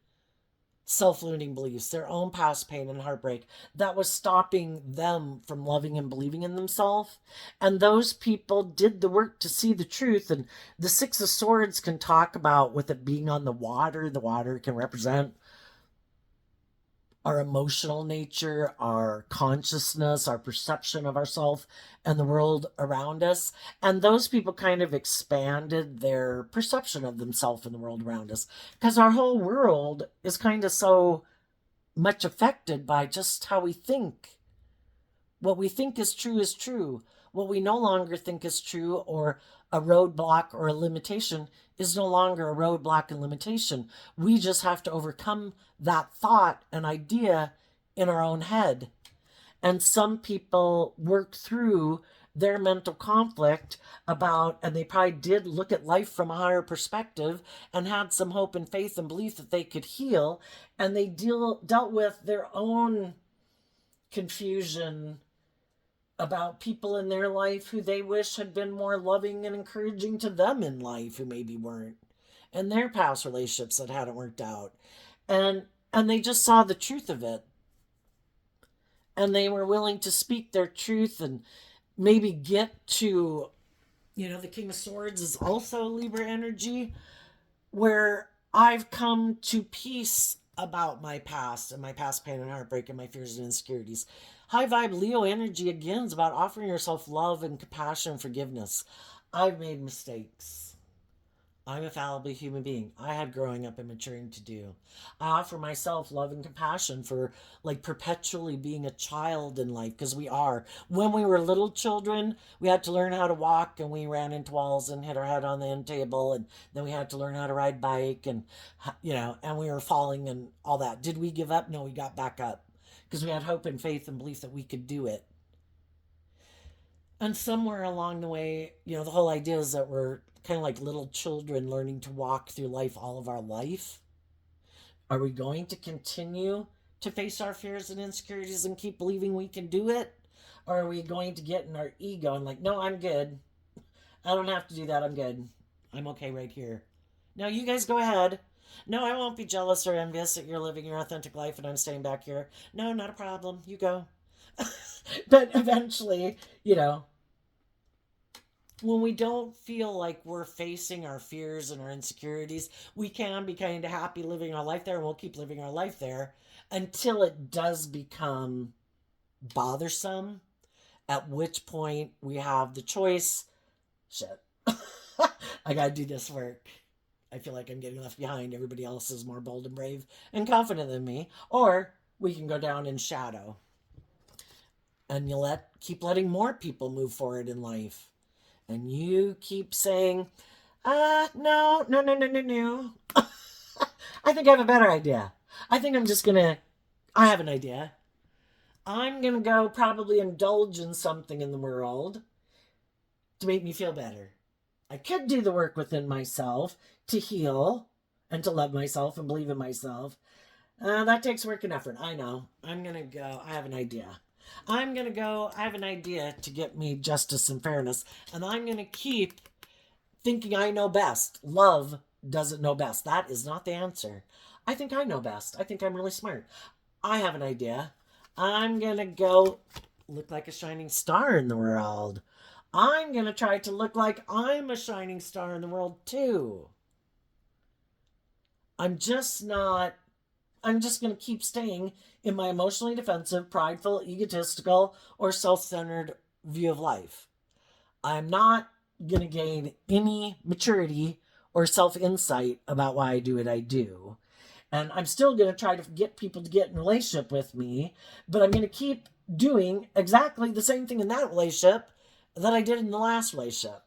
self-limiting beliefs, their own past pain and heartbreak that was stopping them from loving and believing in themselves. And those people did the work to see the truth. And the Six of Swords can talk about, with it being on the water can represent our emotional nature, our consciousness, our perception of ourselves and the world around us. And those people kind of expanded their perception of themselves and the world around us. Because our whole world is kind of so much affected by just how we think. What we think is true is true. What we no longer think is true or a roadblock or a limitation is no longer a roadblock and limitation. We just have to overcome that thought and idea in our own head. And some people work through their mental conflict about, and they probably did look at life from a higher perspective and had some hope and faith and belief that they could heal. And they dealt with their own confusion about people in their life who they wish had been more loving and encouraging to them in life, who maybe weren't, and their past relationships that hadn't worked out. And they just saw the truth of it. And they were willing to speak their truth and maybe get to, the King of Swords is also Libra energy, where I've come to peace about my past and my past pain and heartbreak and my fears and insecurities. High vibe Leo energy again is about offering yourself love and compassion and forgiveness. I've made mistakes. I'm a fallible human being. I had growing up and maturing to do. I offer myself love and compassion for like perpetually being a child in life, because we are. When we were little children, we had to learn how to walk and we ran into walls and hit our head on the end table, and then we had to learn how to ride bike and and we were falling and all that. Did we give up? No, we got back up because we had hope and faith and belief that we could do it. And somewhere along the way, the whole idea is that we're kind of like little children learning to walk through life all of our life. Are we going to continue to face our fears and insecurities and keep believing we can do it? Or are we going to get in our ego and like, no, I'm good. I don't have to do that. I'm good. I'm okay right here. No, you guys go ahead. No, I won't be jealous or envious that you're living your authentic life and I'm staying back here. No, not a problem. You go. But eventually, when we don't feel like we're facing our fears and our insecurities, we can be kind of happy living our life there, and we'll keep living our life there until it does become bothersome, at which point we have the choice. Shit, I gotta do this work. I feel like I'm getting left behind. Everybody else is more bold and brave and confident than me. Or we can go down in shadow and keep letting more people move forward in life. And you keep saying, no, no, no, no, no, no. I think I have a better idea. I think I'm just gonna, I have an idea. I'm gonna go probably indulge in something in the world to make me feel better. I could do the work within myself to heal and to love myself and believe in myself. That takes work and effort. I know. I'm going to go. I have an idea. I'm going to go. I have an idea to get me justice and fairness. And I'm going to keep thinking I know best. Love doesn't know best. That is not the answer. I think I know best. I think I'm really smart. I have an idea. I'm going to go look like a shining star in the world. I'm going to try to look like I'm a shining star in the world too. I'm just going to keep staying in my emotionally defensive, prideful, egotistical, or self-centered view of life. I'm not going to gain any maturity or self-insight about why I do what I do. And I'm still going to try to get people to get in a relationship with me, but I'm going to keep doing exactly the same thing in that relationship that I did in the last relationship.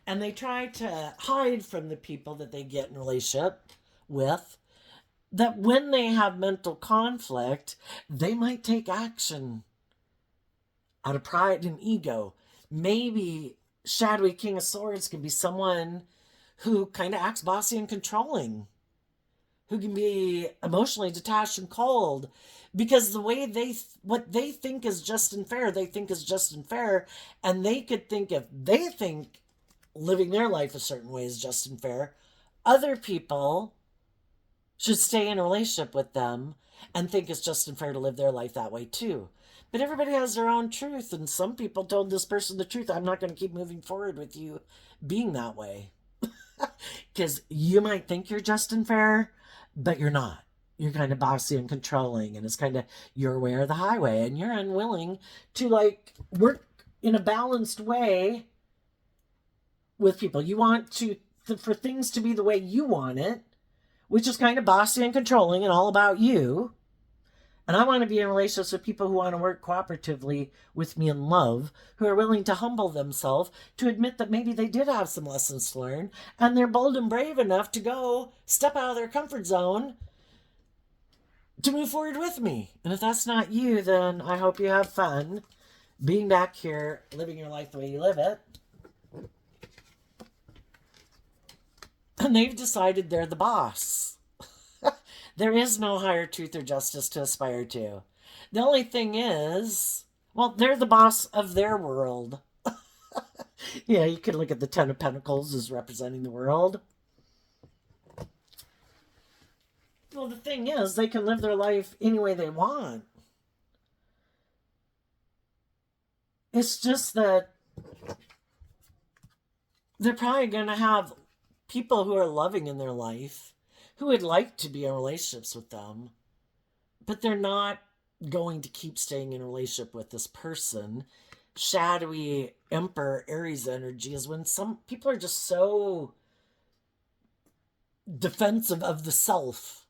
And they try to hide from the people that they get in a relationship with that when they have mental conflict, they might take action out of pride and ego. Maybe shadowy King of Swords can be someone who kind of acts bossy and controlling, who can be emotionally detached and cold, because the way what they think is just and fair, they think is just and fair, and they could think if they think living their life a certain way is just and fair, other people should stay in a relationship with them and think it's just and fair to live their life that way too. But everybody has their own truth, and some people told this person the truth. I'm not going to keep moving forward with you being that way. Because you might think you're just and fair, but you're not. You're kind of bossy and controlling, and it's kind of your way or the highway, and you're unwilling to work in a balanced way with people. You want for things to be the way you want it, which is kind of bossy and controlling and all about you. And I want to be in relationships with people who want to work cooperatively with me in love, who are willing to humble themselves, to admit that maybe they did have some lessons to learn, and they're bold and brave enough to go step out of their comfort zone to move forward with me. And if that's not you, then I hope you have fun being back here, living your life the way you live it. And they've decided they're the boss. There is no higher truth or justice to aspire to. The only thing is, well, they're the boss of their world. Yeah, you could look at the Ten of Pentacles as representing the world. Well, the thing is, they can live their life any way they want. It's just that they're probably going to have people who are loving in their life who would like to be in relationships with them, but they're not going to keep staying in a relationship with this person. Shadowy Emperor Aries energy is when some people are just so defensive of the self.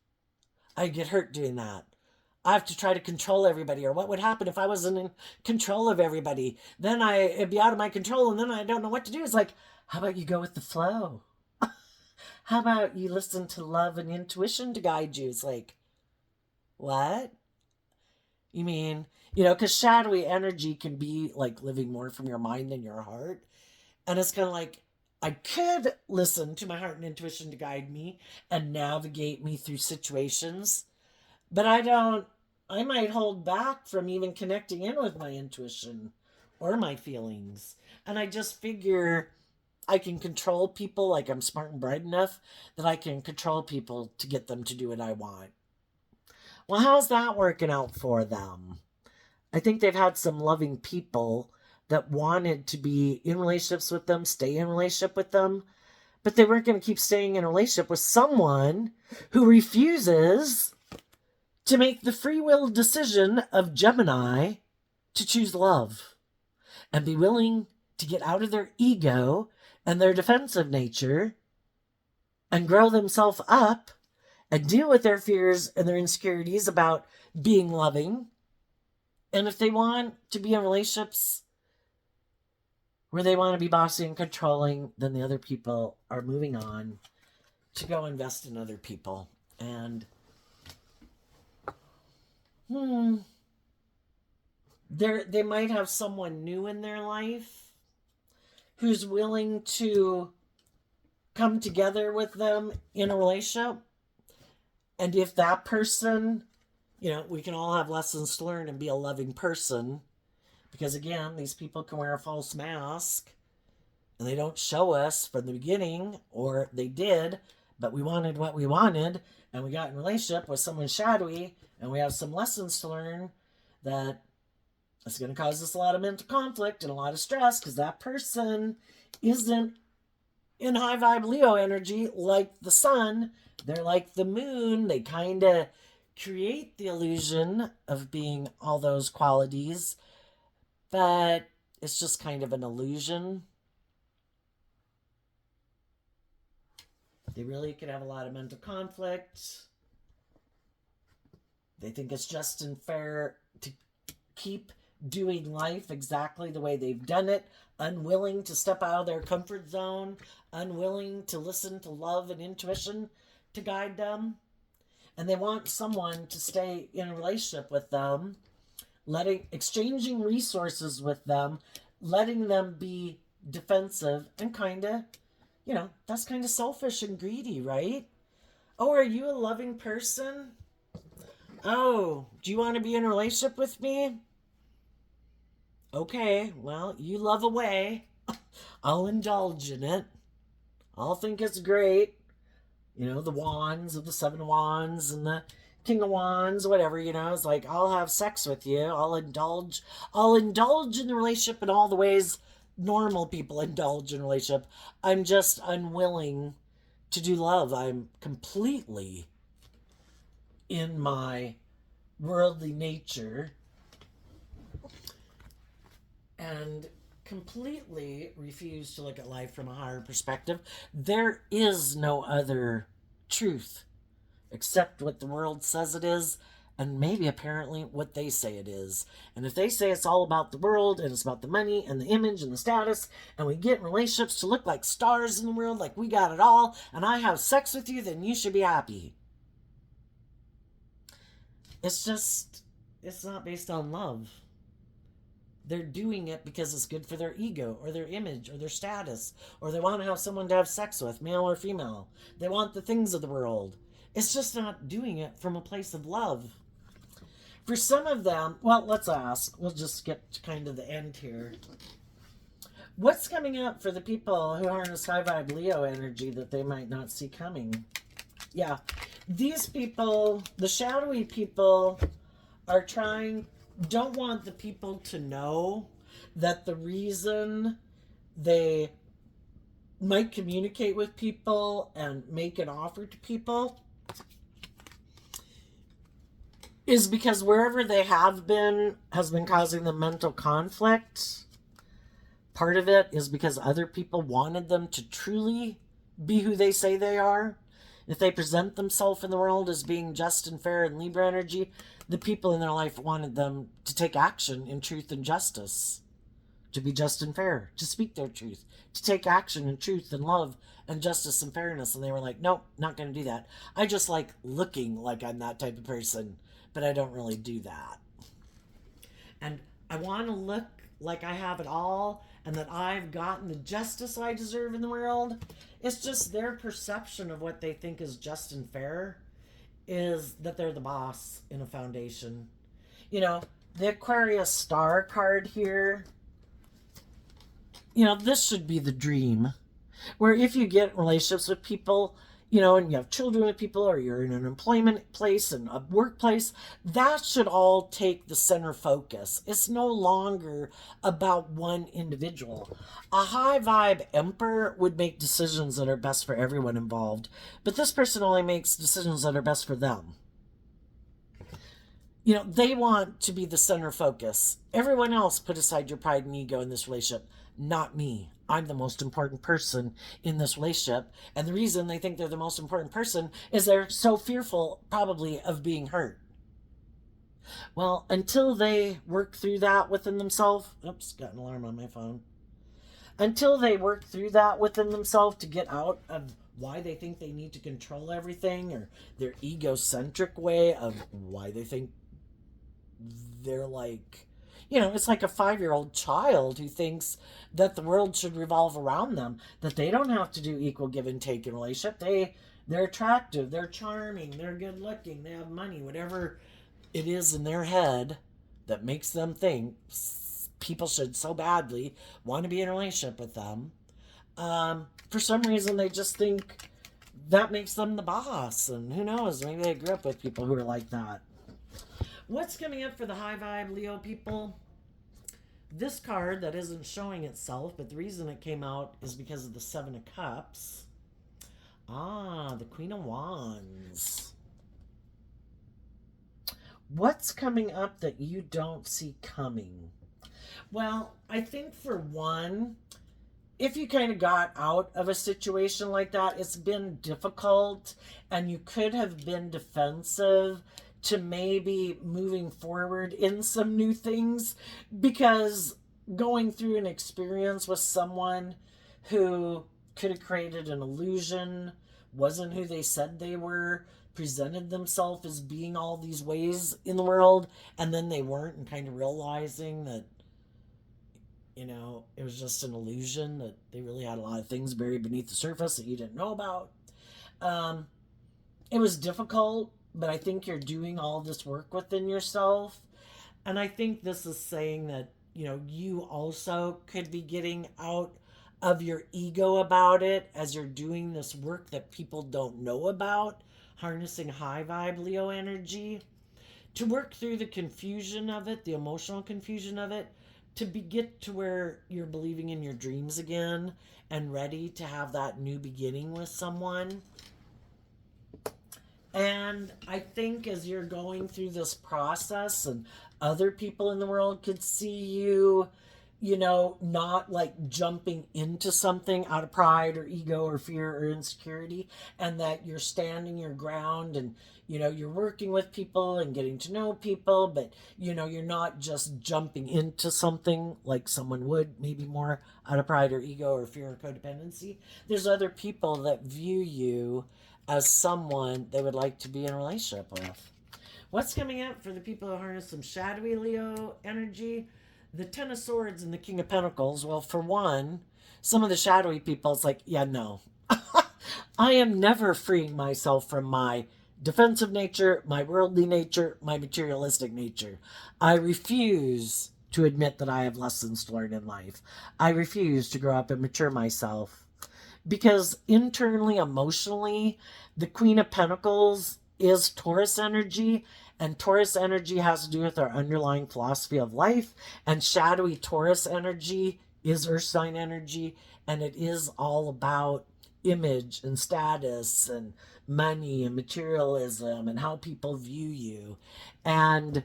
I get hurt doing that. I have to try to control everybody, or what would happen if I wasn't in control of everybody? Then it'd be out of my control, and then I don't know what to do. It's like, how about you go with the flow? How about you listen to love and intuition to guide you? It's like, what? You mean, because shadowy energy can be like living more from your mind than your heart. And it's kind of like, I could listen to my heart and intuition to guide me and navigate me through situations, but I might hold back from even connecting in with my intuition or my feelings. And I just figure I can control people, like I'm smart and bright enough that I can control people to get them to do what I want. Well, how's that working out for them? I think they've had some loving people that wanted to be in relationships with them, stay in relationship with them, but they weren't going to keep staying in a relationship with someone who refuses to make the free will decision of Gemini to choose love and be willing to get out of their ego and their defensive nature and grow themselves up and deal with their fears and their insecurities about being loving. And if they want to be in relationships where they want to be bossy and controlling, then the other people are moving on to go invest in other people. And they might have someone new in their life who's willing to come together with them in a relationship. And if that person, we can all have lessons to learn and be a loving person. Because again, these people can wear a false mask and they don't show us from the beginning, or they did, but we wanted what we wanted and we got in a relationship with someone shadowy and we have some lessons to learn that it's going to cause us a lot of mental conflict and a lot of stress because that person isn't in high vibe Leo energy like the sun. They're like the moon. They kind of create the illusion of being all those qualities, but it's just kind of an illusion. They really could have a lot of mental conflict. They think it's just and fair to keep doing life exactly the way they've done it, unwilling to step out of their comfort zone, unwilling to listen to love and intuition to guide them. And they want someone to stay in a relationship with them, exchanging resources with them, letting them be defensive and kind of, that's kind of selfish and greedy, right? Oh, are you a loving person? Oh, do you want to be in a relationship with me? Okay, well, you love away. I'll indulge in it. I'll think it's great. The wands of the 7 of wands and the King of Wands, whatever, it's like, I'll have sex with you. I'll indulge in the relationship in all the ways normal people indulge in a relationship. I'm just unwilling to do love. I'm completely in my worldly nature and completely refuse to look at life from a higher perspective. There is no other truth except what the world says it is, and maybe apparently what they say it is. And if they say it's all about the world and it's about the money and the image and the status, and we get in relationships to look like stars in the world, like we got it all, and I have sex with you, then you should be happy. It's not based on love. They're doing it because it's good for their ego or their image or their status, or they want to have someone to have sex with, male or female. They want the things of the world. It's just not doing it from a place of love. For some of them, well, let's ask. We'll just get to kind of the end here. What's coming up for the people who harness high vibe Leo energy that they might not see coming? Yeah, these people, the shadowy people, don't want the people to know that the reason they might communicate with people and make an offer to people is because wherever they have been has been causing them mental conflict. Part of it is because other people wanted them to truly be who they say they are. If they present themselves in the world as being just and fair and Libra energy, the people in their life wanted them to take action in truth and justice, to be just and fair, to speak their truth, to take action in truth and love and justice and fairness. And they were like, nope, not going to do that. I just like looking like I'm that type of person, but I don't really do that. And I want to look like I have it all and that I've gotten the justice I deserve in the world. It's just their perception of what they think is just and fair is that they're the boss in a foundation. The Aquarius star card here, this should be the dream. Where if you get in relationships with people, and you have children with people, or you're in an employment place and a workplace, that should all take the center focus. It's no longer about one individual. A high vibe emperor would make decisions that are best for everyone involved, but this person only makes decisions that are best for them. They want to be the center focus. Everyone else put aside your pride and ego in this relationship. Not me. I'm the most important person in this relationship. And the reason they think they're the most important person is they're so fearful, probably, of being hurt. Well, until they work through that within themselves, oops, got an alarm on my phone. Until they work through that within themselves to get out of why they think they need to control everything, or their egocentric way of why they think they're like, it's like a 5-year-old child who thinks that the world should revolve around them, that they don't have to do equal give and take in a relationship. They're attractive, they're charming, they're good looking, they have money, whatever it is in their head that makes them think people should so badly want to be in a relationship with them. For some reason, they just think that makes them the boss. And who knows, maybe they grew up with people who are like that. What's coming up for the high vibe Leo people? This card that isn't showing itself, but the reason it came out is because of the Seven of Cups. The Queen of Wands. What's coming up that you don't see coming? Well, I think for one, if you kind of got out of a situation like that, it's been difficult and you could have been defensive to maybe moving forward in some new things, because going through an experience with someone who could have created an illusion, wasn't who they said they were, presented themselves as being all these ways in the world, and then they weren't, and kind of realizing that it was just an illusion, that they really had a lot of things buried beneath the surface that you didn't know about. It was difficult, but I think you're doing all this work within yourself. And I think this is saying that, you also could be getting out of your ego about it as you're doing this work that people don't know about, harnessing high vibe Leo energy, to work through the confusion of it, the emotional confusion of it, to get to where you're believing in your dreams again and ready to have that new beginning with someone. And I think as you're going through this process, and other people in the world could see you, not like jumping into something out of pride or ego or fear or insecurity, and that you're standing your ground, and, you're working with people and getting to know people, but, you're not just jumping into something like someone would, maybe more out of pride or ego or fear or codependency. There's other people that view you as someone they would like to be in a relationship with. What's coming up for the people who harness some shadowy Leo energy? The Ten of Swords and the King of Pentacles. Well, for one, some of the shadowy people, it's like, yeah, no. I am never freeing myself from my defensive nature, my worldly nature, my materialistic nature. I refuse to admit that I have lessons to learn in life. I refuse to grow up and mature myself. Because internally, emotionally, the Queen of Pentacles is Taurus energy, and Taurus energy has to do with our underlying philosophy of life, and shadowy Taurus energy is Earth sign energy, and it is all about image and status and money and materialism and how people view you. And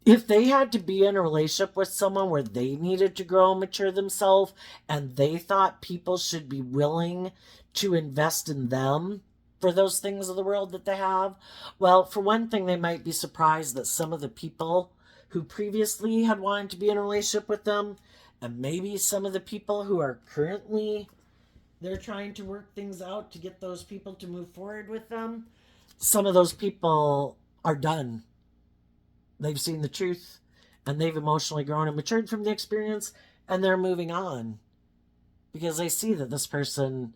if they had to be in a relationship with someone where they needed to grow and mature themselves, and they thought people should be willing to invest in them for those things of the world that they have, well, for one thing, they might be surprised that some of the people who previously had wanted to be in a relationship with them, and maybe some of the people who are currently, they're trying to work things out to get those people to move forward with them, some of those people are done. They've seen the truth, and they've emotionally grown and matured from the experience, and they're moving on because they see that this person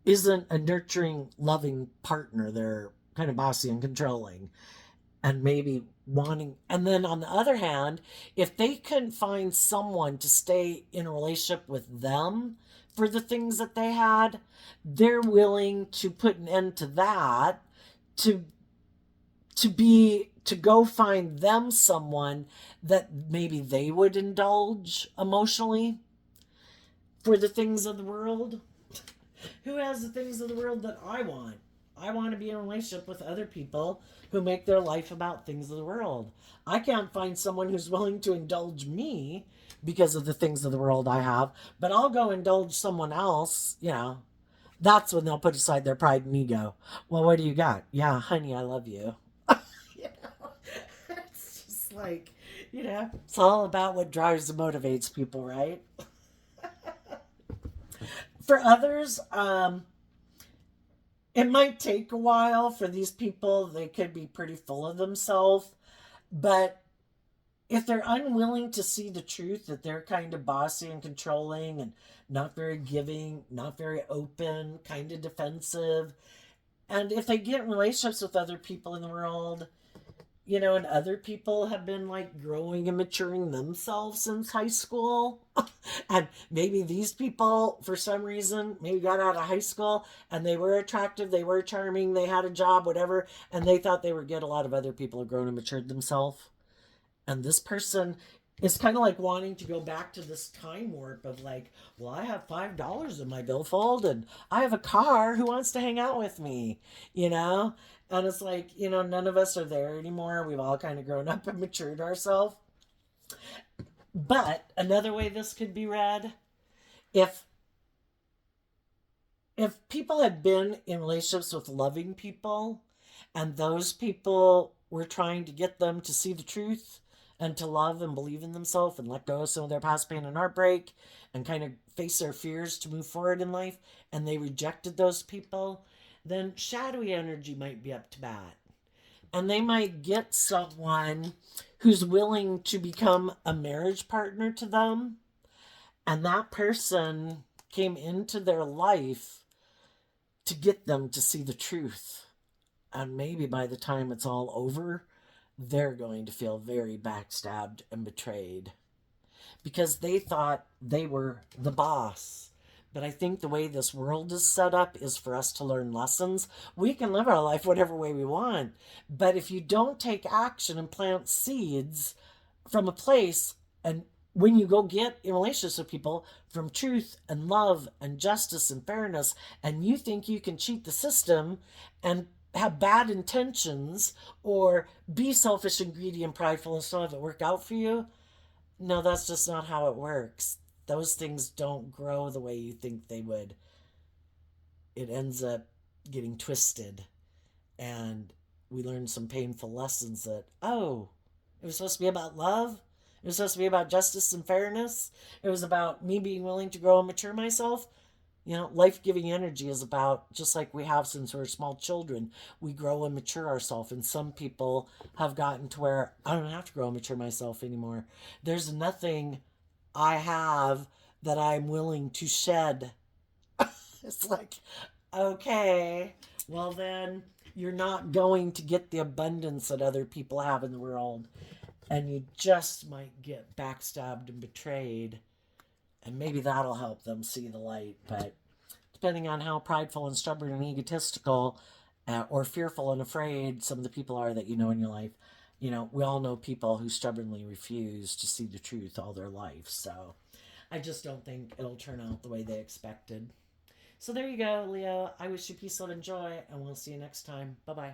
isn't a nurturing, loving partner. They're kind of bossy and controlling, and maybe wanting. And then on the other hand, if they couldn't find someone to stay in a relationship with them for the things that they had, they're willing to put an end to that, to go find them someone that maybe they would indulge emotionally for the things of the world. Who has the things of the world that I want? I want to be in a relationship with other people who make their life about things of the world. I can't find someone who's willing to indulge me because of the things of the world I have, but I'll go indulge someone else, that's when they'll put aside their pride and ego. Well, what do you got? Yeah, honey, I love you. you know, it's just like, it's all about what drives and motivates people, right? For others, it might take a while for these people. They could be pretty full of themselves, but if they're unwilling to see the truth that they're kind of bossy and controlling and not very giving, not very open, kind of defensive, and if they get in relationships with other people in the world, and other people have been like growing and maturing themselves since high school. And maybe these people, for some reason, maybe got out of high school and they were attractive, they were charming, they had a job, whatever, and they thought they would get a lot of other people who grown and matured themselves. And this person is kind of like wanting to go back to this time warp of like, well, I have $5 in my billfold and I have a car. Who wants to hang out with me? You know? And it's like, none of us are there anymore. We've all kind of grown up and matured ourselves. But another way this could be read, if people had been in relationships with loving people and those people were trying to get them to see the truth and to love and believe in themselves and let go of some of their past pain and heartbreak and kind of face their fears to move forward in life, and they rejected those people, then shadowy energy might be up to bat. And they might get someone who's willing to become a marriage partner to them. And that person came into their life to get them to see the truth. And maybe by the time it's all over, they're going to feel very backstabbed and betrayed because they thought they were the boss. But I think the way this world is set up is for us to learn lessons. We can live our life whatever way we want. But if you don't take action and plant seeds from a place, and when you go get in relationships with people from truth and love and justice and fairness, and you think you can cheat the system and have bad intentions or be selfish and greedy and prideful and still have it work out for you, no, that's just not how it works. Those things don't grow the way you think they would. It ends up getting twisted. And we learn some painful lessons that, oh, it was supposed to be about love. It was supposed to be about justice and fairness. It was about me being willing to grow and mature myself. Life giving energy is about, just like we have since we're small children, we grow and mature ourselves. And some people have gotten to where I don't have to grow and mature myself anymore. There's nothing I have that I'm willing to shed. It's like, okay, well, then you're not going to get the abundance that other people have in the world. And you just might get backstabbed and betrayed. And maybe that'll help them see the light. But depending on how prideful and stubborn and egotistical or fearful and afraid some of the people are that you know in your life, we all know people who stubbornly refuse to see the truth all their life. So I just don't think it'll turn out the way they expected. So there you go, Leo. I wish you peace, love, and joy, and we'll see you next time. Bye bye.